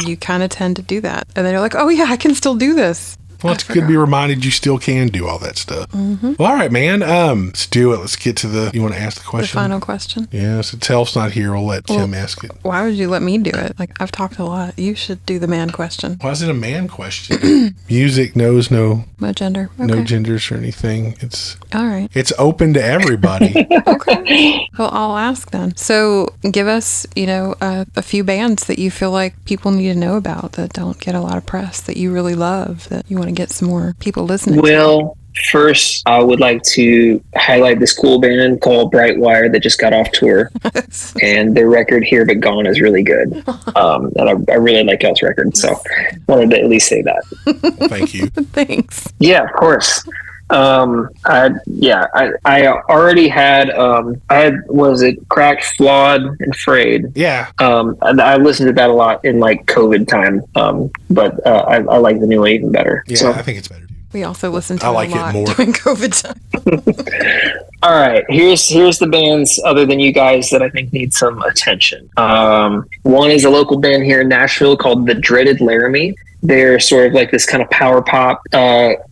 D: you kind of tend to do that. And then you're like, oh yeah, I can still do this.
A: Well, it's good to be reminded you still can do all that stuff. Mm-hmm. Well, all right, man. Let's do it. Let's get to you want to ask the question?
D: The final question?
A: Yeah, since Helf's not here, we'll let Tim ask it.
D: Why would you let me do it? Like, I've talked a lot. You should do the man question.
A: Why is it a man question? Music knows no
D: gender. Okay.
A: No genders or anything. It's
D: all right.
A: It's open to everybody.
D: Okay. Well, I'll ask then. So give us, a few bands that you feel like people need to know about that don't get a lot of press, that you really love, that you want to get some more people listening to.
C: First, I would like to highlight this cool band called Brightwire that just got off tour. And their record Here But Gone is really good. And I really like y'all's record, so wanted to at least say that.
A: Thank you.
D: Thanks.
C: Yeah, of course. I already had was it Cracked, Flawed, and Frayed?
A: Yeah.
C: And I listened to that a lot in like COVID time. But I like the new one even better.
A: Yeah, so I think it's better.
D: We also listened to it a lot during COVID time.
C: All right, here's the bands other than you guys that I think need some attention. One is a local band here in Nashville called The Dreaded Laramie. They're sort of like this kind of power pop,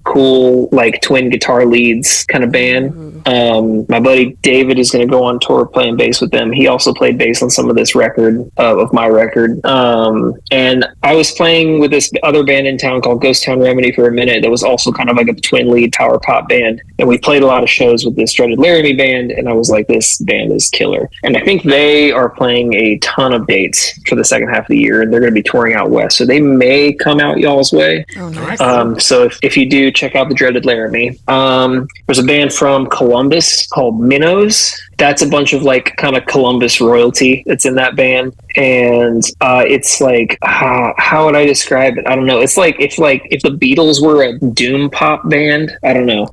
C: cool, like twin guitar leads kind of band. My buddy David is going to go on tour playing bass with them. He also played bass on some of this record, of my record. And I was playing with this other band in town called Ghost Town Remedy for a minute that was also kind of like a twin lead power pop band. And we played a lot of shows with this Dreaded Laramie band, and I was like, this band is killer. And I think they are playing a ton of dates for the second half of the year, and they're going to be touring out west. So they may come out y'all's way.
D: Oh, nice.
C: So if you do, check out the Dreaded Laramie. There's a band from Columbus called Minnows. That's a bunch of like kind of Columbus royalty that's in that band. And it's like, how would I describe it? I don't know. It's like if the Beatles were a doom pop band. I don't know.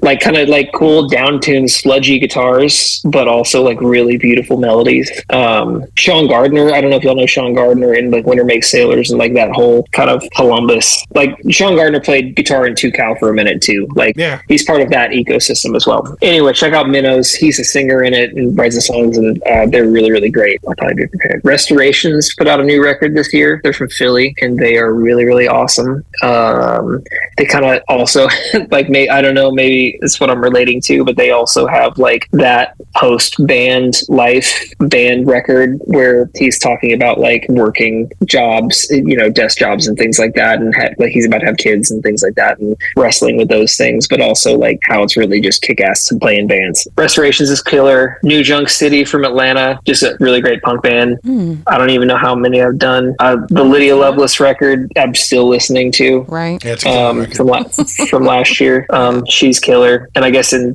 C: Like kind of like cool downtuned sludgy guitars, but also like really beautiful melodies. Sean Gardner, I don't know if y'all know Sean Gardner and like Winter Makes Sailors and like that whole kind of Columbus. Like Sean Gardner played guitar in 2 Cow for a minute too. Like he's part of that ecosystem as well. Anyway, check out Minnows. He's a singer in it and writes the songs, and they're really, really great. I'll probably be prepared. Restorations put out a new record this year. They're from Philly, and they are really, really awesome. They kind of also like, I don't know, maybe it's what I'm relating to, but they also have like that post-band life band record where he's talking about like working jobs, you know, desk jobs and things like that, and like he's about to have kids and things like that, and wrestling with those things, but also like how it's really just kick-ass to play in bands. Restorations is killer. New Junk City from Atlanta, just a really great punk band. I don't even know how many I've done. The Lydia Lovelace record I'm still listening to.
D: Right.
A: Yeah, it's a
C: from last year. She's killer. And I guess in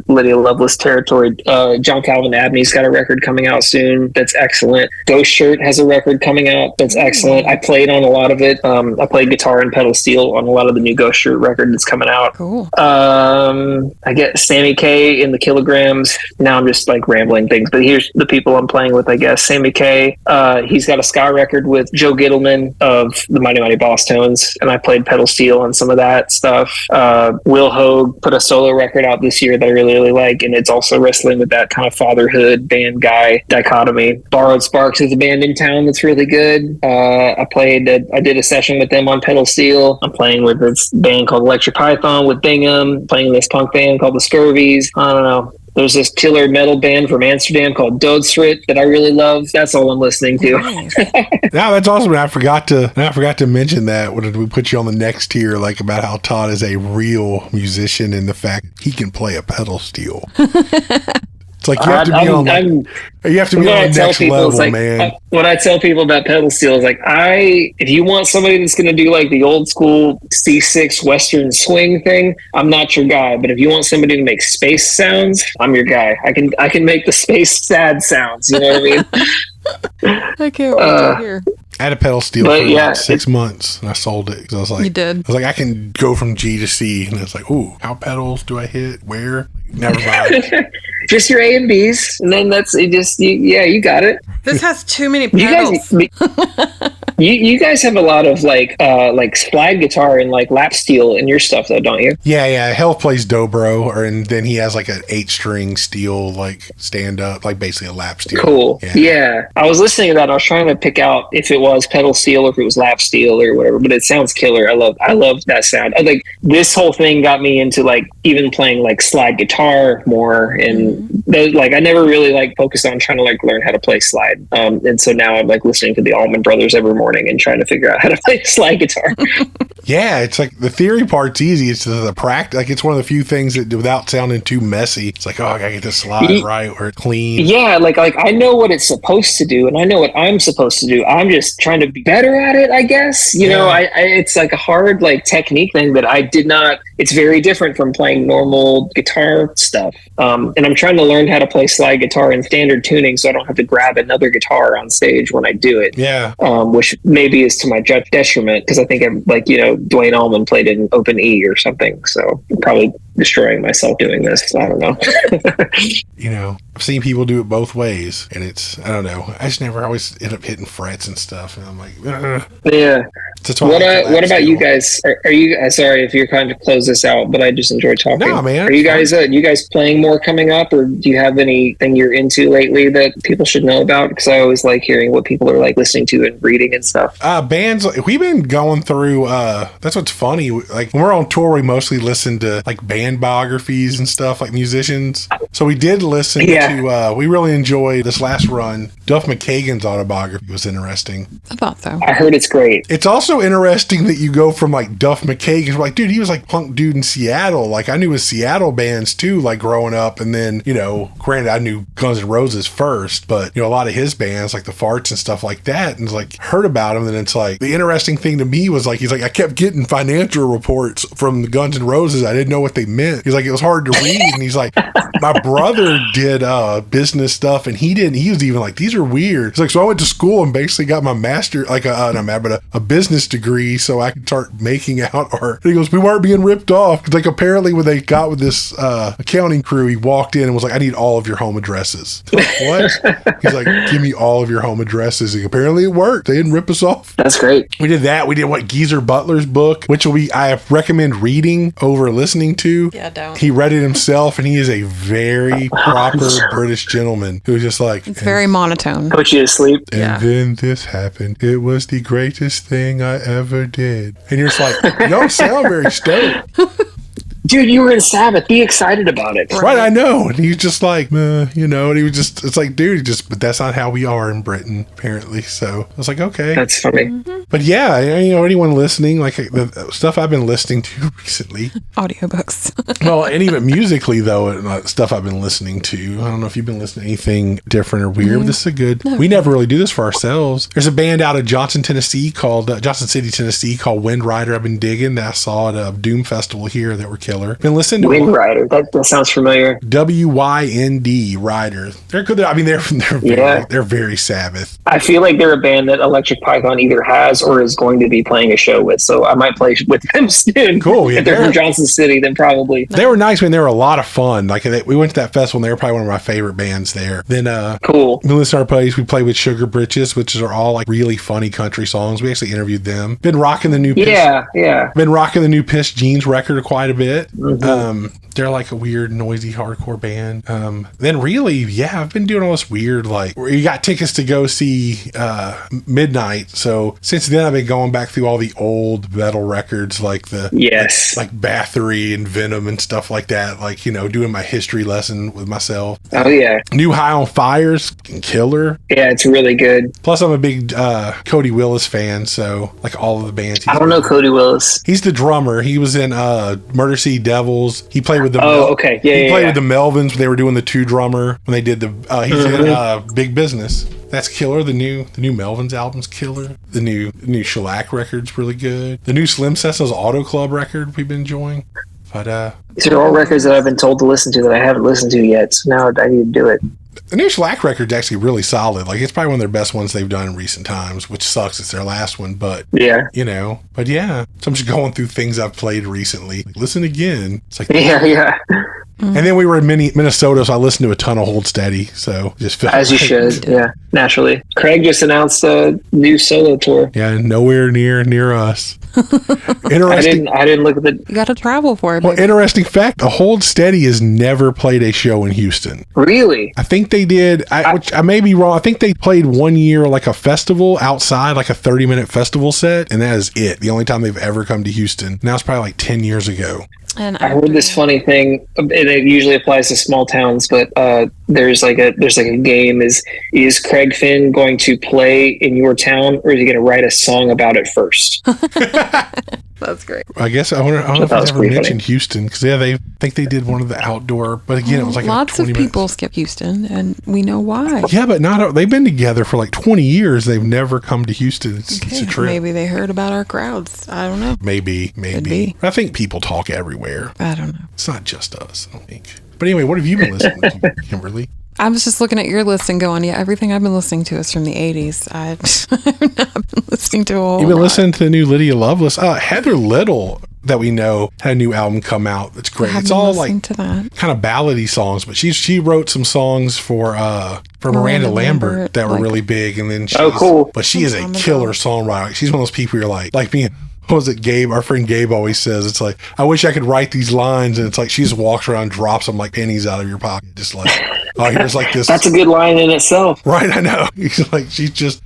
C: Lydia Lovelace territory, John Calvin Abney's got a record coming out soon that's excellent. Ghost Shirt has a record coming out that's excellent. I played on a lot of it. I played guitar and pedal steel on a lot of the new Ghost Shirt record that's coming out.
D: Cool.
C: I get Sammy K in the Kilograms. Now I'm just like rambling things, but here's the people I'm playing with, I guess. Sammy K, he's got a ska record with Joe Gittleman of the Mighty Mighty Boss Tones, and I played pedal steel on some of that stuff. Will Hogue put a solo record out this year that I really, really like, and it's also wrestling with that kind of fatherhood band guy dichotomy. Borrowed Sparks is a band in town that's really good. I did a session with them on pedal steel. I'm playing with this band called Electric Python with Bingham, playing this punk band called the Scurvies. I don't know. There's this killer metal band from Amsterdam called Doodsrit that I really love. That's all I'm listening to.
D: Nice.
A: No, that's awesome. And I forgot to mention that when we put you on the next tier, like about how Todd is a real musician and the fact he can play a pedal steel. It's like you have to be on the next level, man.
C: What I tell people about pedal steel is like, if you want somebody that's going to do like the old school C6 Western swing thing, I'm not your guy. But if you want somebody to make space sounds, I'm your guy. I can make the space sad sounds. You know what I mean?
D: I can't wait to hear.
A: I had a pedal steel for like 6 months, and I sold it because I was like,
D: You did?
A: I was like, I can go from G to C, and it's like, ooh, how pedals do I hit? Where? Never mind.
C: Just your A and B's, and then that's it. Just you got it.
D: This has too many pedals.
C: You guys have a lot of like slide guitar and like lap steel in your stuff though, don't you?
A: Yeah. Hell plays dobro, and then he has like an 8-string steel like stand up, like basically a lap steel.
C: Cool. Yeah. I was listening to that. I was trying to pick out if it was pedal steel or if it was lap steel or whatever, but it sounds killer. I love that sound. I like this whole thing got me into like even playing like slide guitar more, and like I never really like focused on trying to like learn how to play slide. And so now I'm like listening to the Allman Brothers every morning and trying to figure out how to play slide guitar.
A: Yeah, it's like the theory part's easy. It's the practice. Like it's one of the few things that, without sounding too messy, it's like, oh, I gotta get this slide right or clean.
C: Yeah, like I know what it's supposed to do, and I know what I'm supposed to do. I'm just trying to be better at it, I guess. You know, it's like a hard like technique thing that I did not. It's very different from playing normal guitar stuff. And I'm trying to learn how to play slide guitar in standard tuning, so I don't have to grab another guitar on stage when I do it.
A: Yeah.
C: Which maybe is to my detriment, because I think I'm like, Dwayne Allman played in open E or something, so I'm probably destroying myself doing this. I don't know.
A: I've seen people do it both ways, and it's, I don't know. I just never always end up hitting frets and stuff, and I'm like, ugh.
C: Yeah. What about you
A: still.
C: guys? Are you sorry if you're kind of close this out, but I just enjoy talking.
A: No, man.
C: Are you guys playing more coming up, or do you have anything you're into lately that people should know about? Because I always like hearing what people are like listening to and reading and stuff.
A: Bands, we've been going through, that's what's funny. Like when we're on tour, we mostly listen to like band biographies and stuff, like musicians. So we did listen to, we really enjoyed this last run. Duff McKagan's autobiography was interesting.
D: I thought so.
C: I heard it's great.
A: It's also interesting that you go from like Duff McKagan, like, dude, he was like punk dude in Seattle. Like I knew his Seattle bands too, like growing up. And then, granted, I knew Guns N' Roses first, but a lot of his bands, like the Farts and stuff like that, and like heard about him. And it's like, the interesting thing to me was like, he's like, I kept getting financial reports from the Guns N' Roses. I didn't know what they meant. He's like, it was hard to read. And he's like, my brother did business stuff, and he was even like, these are weird. He's like, so I went to school and basically got my master, like a business degree, so I could start making out art. And he goes, we weren't being ripped off. 'Cause like apparently when they got with this accounting crew, he walked in and was like, I need all of your home addresses. Like, what? He's like, give me all of your home addresses. And apparently it worked. They didn't rip us off.
C: That's great.
A: We did that. We did Geezer Butler's book, which I recommend reading over listening to.
D: Yeah, don't.
A: He read it himself, and he is a very proper British gentleman who's just like,
D: It's very monotone.
C: Put you to sleep.
A: and then this happened. It was the greatest thing I ever did. And you're just like, you don't sound very stoked.
C: Dude, you were in Sabbath. Be excited about it.
A: Right, I know. And he's just like, and he was just, it's like, dude, but that's not how we are in Britain, apparently. So I was like, okay.
C: That's funny.
D: Mm-hmm.
A: But yeah, anyone listening, like the stuff I've been listening to recently.
D: Audiobooks.
A: Well, and even musically, though, stuff I've been listening to. I don't know if you've been listening to anything different or weird, but this is a good, we never really do this for ourselves. There's a band out of Johnson City, called Wind Rider. I've been digging that. I saw at a Doom Festival here that were killer. Been listening to
C: Wind Rider. That sounds familiar.
A: WYND Rider. They're good. I mean, they're very Sabbath.
C: I feel like they're a band that Electric Python either has or is going to be playing a show with, so I might play with them soon.
A: Cool. Yeah,
C: if they're from Johnson City, then probably.
A: They were nice, man. They were a lot of fun. Like we went to that festival, and they were probably one of my favorite bands there. Then,
C: cool.
A: We listened to our plays. We played with Sugar Britches, which are all like really funny country songs. We actually interviewed them. Been rocking the new Been rocking the new Piss Jeans record quite a bit. Mm-hmm. They're like a weird, noisy, hardcore band. Then really, I've been doing all this weird, like, where you got tickets to go see Midnight. So since then, I've been going back through all the old metal records, like like Bathory and Venom and stuff like that. Like, doing my history lesson with myself.
C: Oh, yeah.
A: New High on Fire's killer.
C: Yeah, it's really good.
A: Plus, I'm a big Cody Willis fan, so like all of the bands.
C: I don't know Cody Willis.
A: He's the drummer. He was in Murder City Devils. He played with the
C: okay.
A: He played with the Melvins when they were doing the two drummer when they did the he's in Big Business. That's killer. The new Melvins album's killer. The new Shellac record's really good. The new Slim Cessna's Auto Club record we've been enjoying. But
C: these are all records that I've been told to listen to that I haven't listened to yet. So now I need to do it.
A: The new Shellac record's actually really solid. Like, it's probably one of their best ones they've done in recent times, which sucks. It's their last one, but
C: yeah.
A: But yeah. So I'm just going through things I've played recently. Like, listen again. It's like,
C: yeah.
A: And then we were in Minnesota, so I listened to a ton of Hold Steady. So just felt
C: as you should, yeah, naturally. Craig just announced a new solo tour.
A: Yeah, nowhere near us. Interesting.
C: I didn't look at the.
D: You got to travel for it.
A: Well, interesting fact: the Hold Steady has never played a show in Houston.
C: Really?
A: I think they did. Which I may be wrong. I think they played one year like a festival outside, like a 30-minute festival set, and that is it. The only time they've ever come to Houston. Now it's probably like 10 years ago.
D: And
C: I heard this funny thing, and it usually applies to small towns, but there's like a game. Is Craig Finn going to play in your town, or is he going to write a song about it first?
D: That's great.
A: I guess I don't know if he's ever mentioned Houston, because they think they did one of the outdoor, but again, it was like
D: lots of people skip Houston, and we know why.
A: Yeah, but they've been together for like 20 years. They've never come to Houston. It's a trip.
D: Maybe they heard about our crowds. I don't know.
A: Maybe. I think people talk everywhere.
D: I don't know.
A: It's not just us, I don't think. But anyway, what have you been listening to, Kimberly?
D: I was just looking at your list and going, everything I've been listening to is from the 80s. I've not been listening to a whole
A: You've been
D: lot.
A: listening to the new Lydia Loveless. Heather Little that we know had a new album come out. That's great. It's all like
D: to that.
A: kind of ballady songs, but she wrote some songs for Miranda Lambert that were really big, and then
C: cool.
A: But she is a killer songwriter. She's one of those people you're like me. What was it, Gabe? Our friend Gabe always says, it's like, I wish I could write these lines, and it's like she just walks around and drops them like pennies out of your pocket. Just like, oh, here's like this.
C: That's a good line in itself.
A: Right, I know. He's like, she's just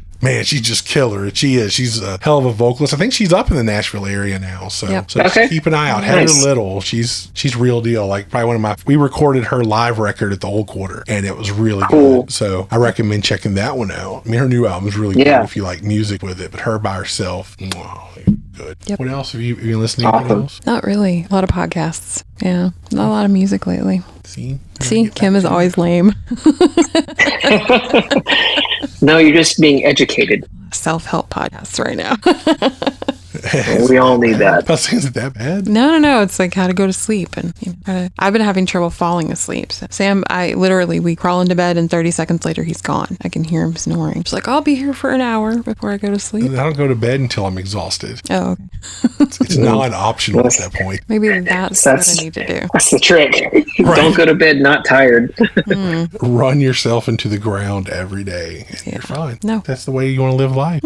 A: killer. She's a hell of a vocalist. I think she's up in the Nashville area now. So, just keep an eye out.
C: Nice.
A: Heather Little, she's real deal. Like probably we recorded her live record at the Old Quarter, and it was really good. So I recommend checking that one out. I mean, her new album is really good if you like music with it, but her by herself, good. Yep. What else have you been listening to? Else?
D: Not really. A lot of podcasts. Yeah. Not a lot of music lately.
A: See,
D: Kim is always lame.
C: No, you're just being educated.
D: Self-help podcasts right now.
C: We all need that.
A: Is it that bad?
D: No. It's like how to go to sleep. And I've been having trouble falling asleep. So Sam, we crawl into bed and 30 seconds later he's gone. I can hear him snoring. She's like, I'll be here for an hour before I go to sleep.
A: I don't go to bed until I'm exhausted.
D: Oh, okay.
A: It's non-optional at that point.
D: Maybe that's what I need to do.
C: That's the trick.
A: Right.
C: Don't go to bed not tired.
A: Run yourself into the ground every day, and you're fine.
D: No.
A: That's the way you want to live life.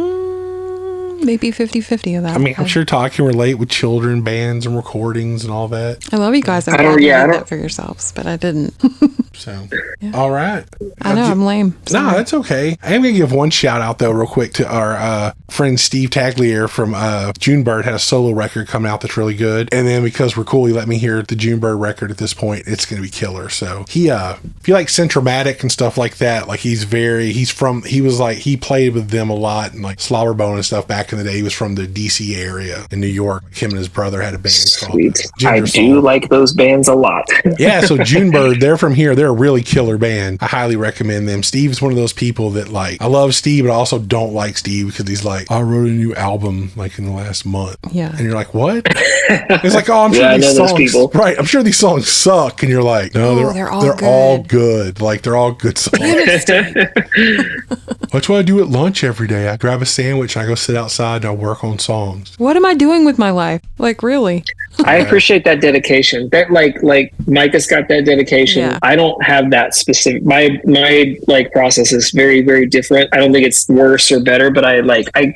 D: Maybe 50-50 of that.
A: I mean, I'm sure Todd can relate with children, bands, and recordings and all that.
D: I love you guys. I'm glad you did that for yourselves, but I didn't.
A: So, all right.
D: I know, I'm lame.
A: No, that's okay. I am going to give one shout out, though, real quick to our friend Steve Taglier from Junebird. Had a solo record coming out that's really good. And then because we're cool, he let me hear the Junebird record at this point. It's going to be killer. So he, if you like Centromatic and stuff like that, like he played with them a lot and like Slobberbone and stuff back in the day. He was from the DC area in New York. Him and his brother had a band called
C: I do like those bands a lot.
A: Yeah, so Junebird, they're from here. They're a really killer band. I highly recommend them. Steve's one of those people that like, I love Steve, but I also don't like Steve because he's like, I wrote a new album like in the last month.
D: Yeah.
A: And you're like, what? It's like, oh, I'm sure these songs, right? I'm sure these songs suck. And you're like, no, they're all good. Like they're all good songs. That's what I do at lunch every day. I grab a sandwich and I go sit outside and I work on songs.
D: What am I doing with my life? Like really?
C: I appreciate that dedication. That like Micah's got that dedication.
D: Yeah.
C: I don't have that specific. My like process is very, very different. I don't think it's worse or better, but I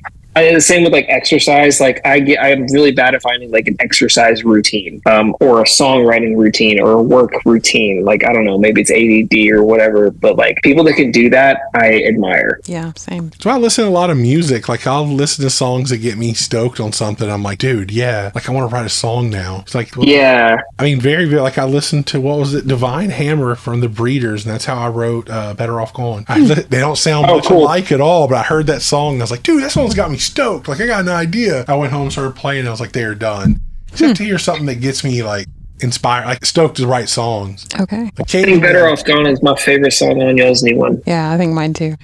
C: the same with like exercise. Like I'm really bad at finding like an exercise routine, or a songwriting routine or a work routine. Like, I don't know, maybe it's ADD or whatever, but like people that can do that, I admire.
D: Yeah, same.
A: So I listen to a lot of music. Like I'll listen to songs that get me stoked on something. I'm like, dude, yeah, like I want to write a song now. It's like, well,
C: yeah.
A: I mean, very, very, like I listened to, what was it? Divine Hammer from the Breeders. And that's how I wrote Better Off Gone. They don't sound much alike at all, but I heard that song and I was like, dude, that song's got me stoked. Like I got an idea. I went home, started playing, and I was like, they're done. Except to hear something that gets me like inspired, like stoked to write songs.
D: Okay.
A: Like,
C: I think Better Off Gone is my favorite song on y'all's new one.
D: Yeah, I think mine too.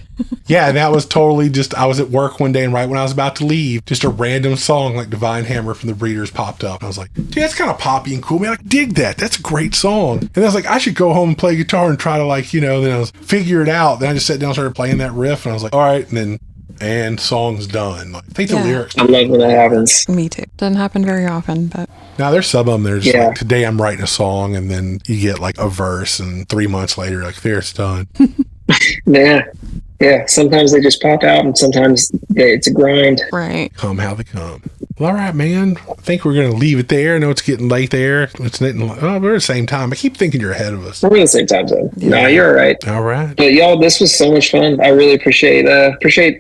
A: Yeah, that was totally just, I was at work one day and right when I was about to leave, just a random song like Divine Hammer from the Breeders popped up. And I was like, dude, that's kind of poppy and cool. Man, I dig that. That's a great song. And I was like, I should go home and play guitar and try to like, then I was figure it out. Then I just sat down and started playing that riff and I was like, all right. And song's done. Like, I think the lyrics.
C: I love when that happens.
D: Me too. Doesn't happen very often, but.
A: Now there's some of them that are just like, today I'm writing a song, and then you get like a verse, and 3 months later, like, there, it's done.
C: Yeah. Sometimes they just pop out, and sometimes it's a grind.
D: Right.
A: Come how they come. Well, all right, man. I think we're going to leave it there. I know it's getting late there. We're at the same time. I keep thinking you're ahead of us.
C: We're in the same time zone. Yeah. No, you're all right.
A: All right.
C: But y'all, this was so much fun. I really appreciate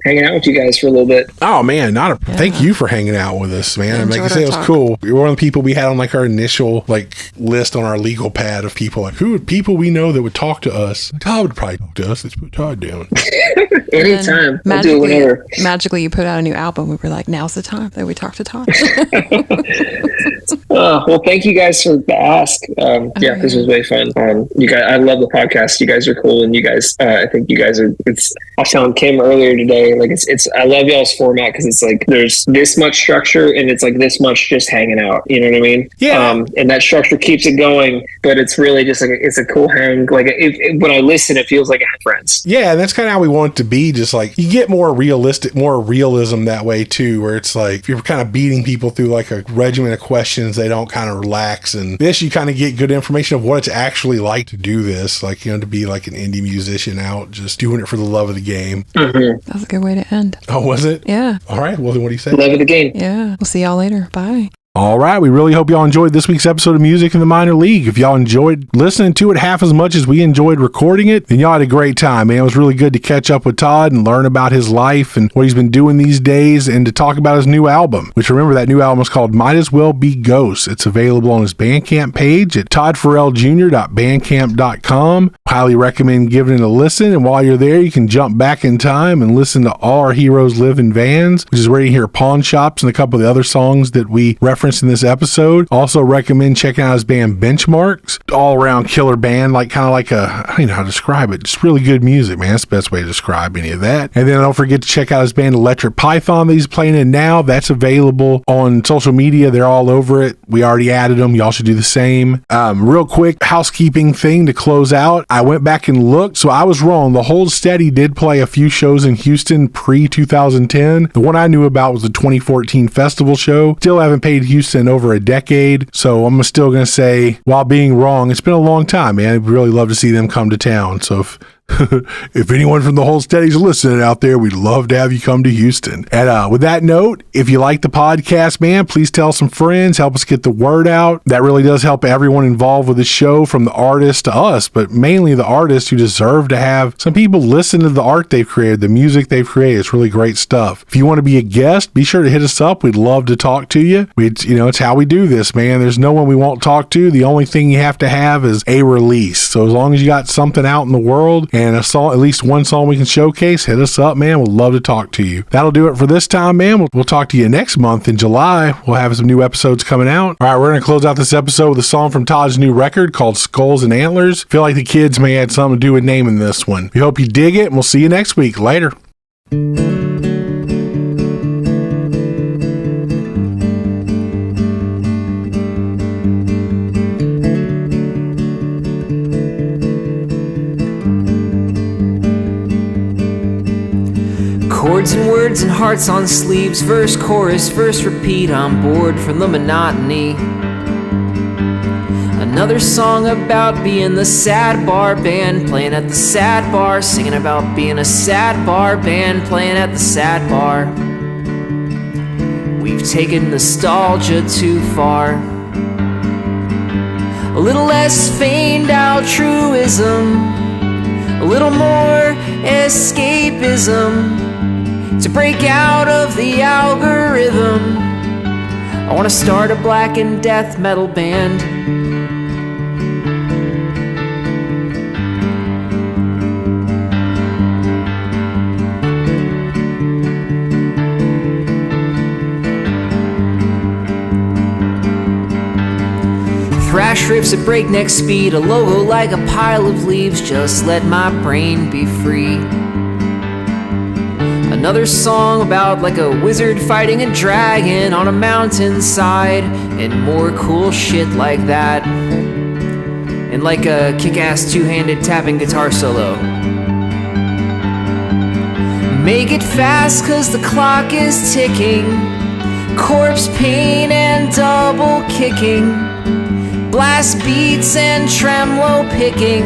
C: hanging out with you guys for a little bit.
A: Oh, man. Thank you for hanging out with us, man. Like I say, it was cool. You're one of the people we had on like our initial like list on our legal pad of people. Like, who are people we know that would talk to us? Todd would probably talk to us. Let's put Todd down.
C: Anytime. I'll do whatever.
D: Magically, you put out a new album. We were like, now's the time that we talk to Todd.
C: Well, thank you guys for the ask. This was way fun. You guys, I love the podcast. You guys are cool, and you guys, I think you guys are. I was telling Kim earlier today, like it's. I love y'all's format because it's like there's this much structure, and it's like this much just hanging out. You know what I mean?
A: Yeah.
C: And that structure keeps it going, but it's really just like it's a cool hang. Like when I listen, it feels like I have friends.
A: Yeah, and that's kind of how we want it to be. Just like you get more realism that way too, where it's like if you're kind of beating people through like a regimen of questions questions. They don't kind of relax. And this, you kind of get good information of what it's actually like to do this, like, to be like an indie musician out, just doing it for the love of the game.
C: Mm-hmm.
D: That was a good way to end.
A: Oh, was it?
D: Yeah.
A: All right. Well, then what do you say?
C: Love of the game.
D: Yeah. We'll see y'all later. Bye.
A: All right. We really hope y'all enjoyed this week's episode of Music in the Minor League. If y'all enjoyed listening to it half as much as we enjoyed recording it, then y'all had a great time, man. It was really good to catch up with Todd and learn about his life and what he's been doing these days, and to talk about his new album, which, remember, that new album is called Might As Well Be Ghosts. It's available on his Bandcamp page at toddfarrelljr.bandcamp.com. Highly recommend giving it a listen. And while you're there, you can jump back in time and listen to All Our Heroes Live in Vans, which is where you hear Pawn Shops and a couple of the other songs that we referenced in this episode. Also recommend checking out his band Benchmarks. All around killer band, like kind of like a, I don't know how to describe it. Just really good music, man. That's the best way to describe any of that. And then don't forget to check out his band Electric Python that he's playing in now. That's available on social media. They're all over it. We already added them. Y'all should do the same. Real quick housekeeping thing to close out. I went back and looked, so I was wrong. The Hold Steady did play a few shows in Houston pre-2010. The one I knew about was the 2014 festival show. Still haven't paid Houston over a decade, so I'm still going to say, while being wrong, it's been a long time, man. I'd really love to see them come to town. So if anyone from the Hold Steady's listening out there, we'd love to have you come to Houston. And with that note, if you like the podcast, man, please tell some friends, help us get the word out. That really does help everyone involved with the show, from the artist to us, but mainly the artists, who deserve to have some people listen to the art they've created, the music they've created. It's really great stuff. If you want to be a guest, be sure to hit us up. We'd love to talk to you. It's how we do this, man. There's no one we won't talk to. The only thing you have to have is a release. So as long as you got something out in the world and a song, at least one song we can showcase, hit us up, man. We'd love to talk to you. That'll do it for this time, man. We'll talk to you next month in July. We'll have some new episodes coming out. All right, we're going to close out this episode with a song from Todd's new record called Skulls and Antlers. Feel like the kids may have something to do with naming this one. We hope you dig it, and we'll see you next week. Later.
B: Chords and words and hearts on sleeves, verse, chorus, verse, repeat. I'm bored from the monotony. Another song about being the sad bar band, playing at the sad bar, singing about being a sad bar band, playing at the sad bar. We've taken nostalgia too far. A little less feigned altruism, a little more escapism, to break out of the algorithm. I want to start a black and death metal band. Thrash riffs at breakneck speed, a logo like a pile of leaves. Just let my brain be free. Another song about like a wizard fighting a dragon on a mountainside, and more cool shit like that, and like a kick-ass two-handed tapping guitar solo. Make it fast cause the clock is ticking, corpse paint and double kicking, blast beats and tremolo picking.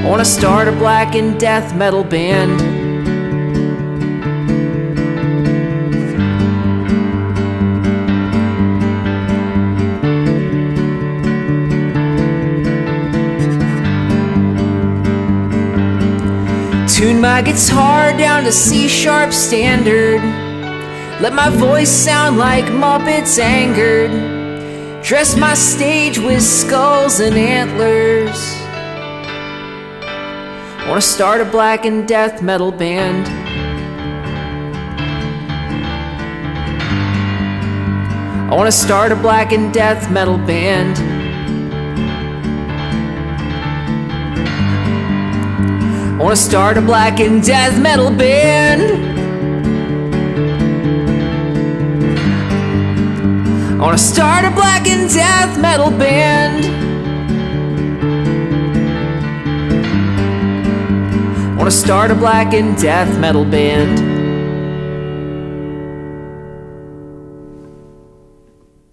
B: I wanna start a black and death metal band. Tune my guitar down to C-sharp standard. Let my voice sound like Muppets angered. Dress my stage with skulls and antlers. Wanna start a black and death metal band. I wanna start a black and death metal band. I wanna start a black and death metal band. I wanna start a black and death metal band. I wanna start a black and death metal band.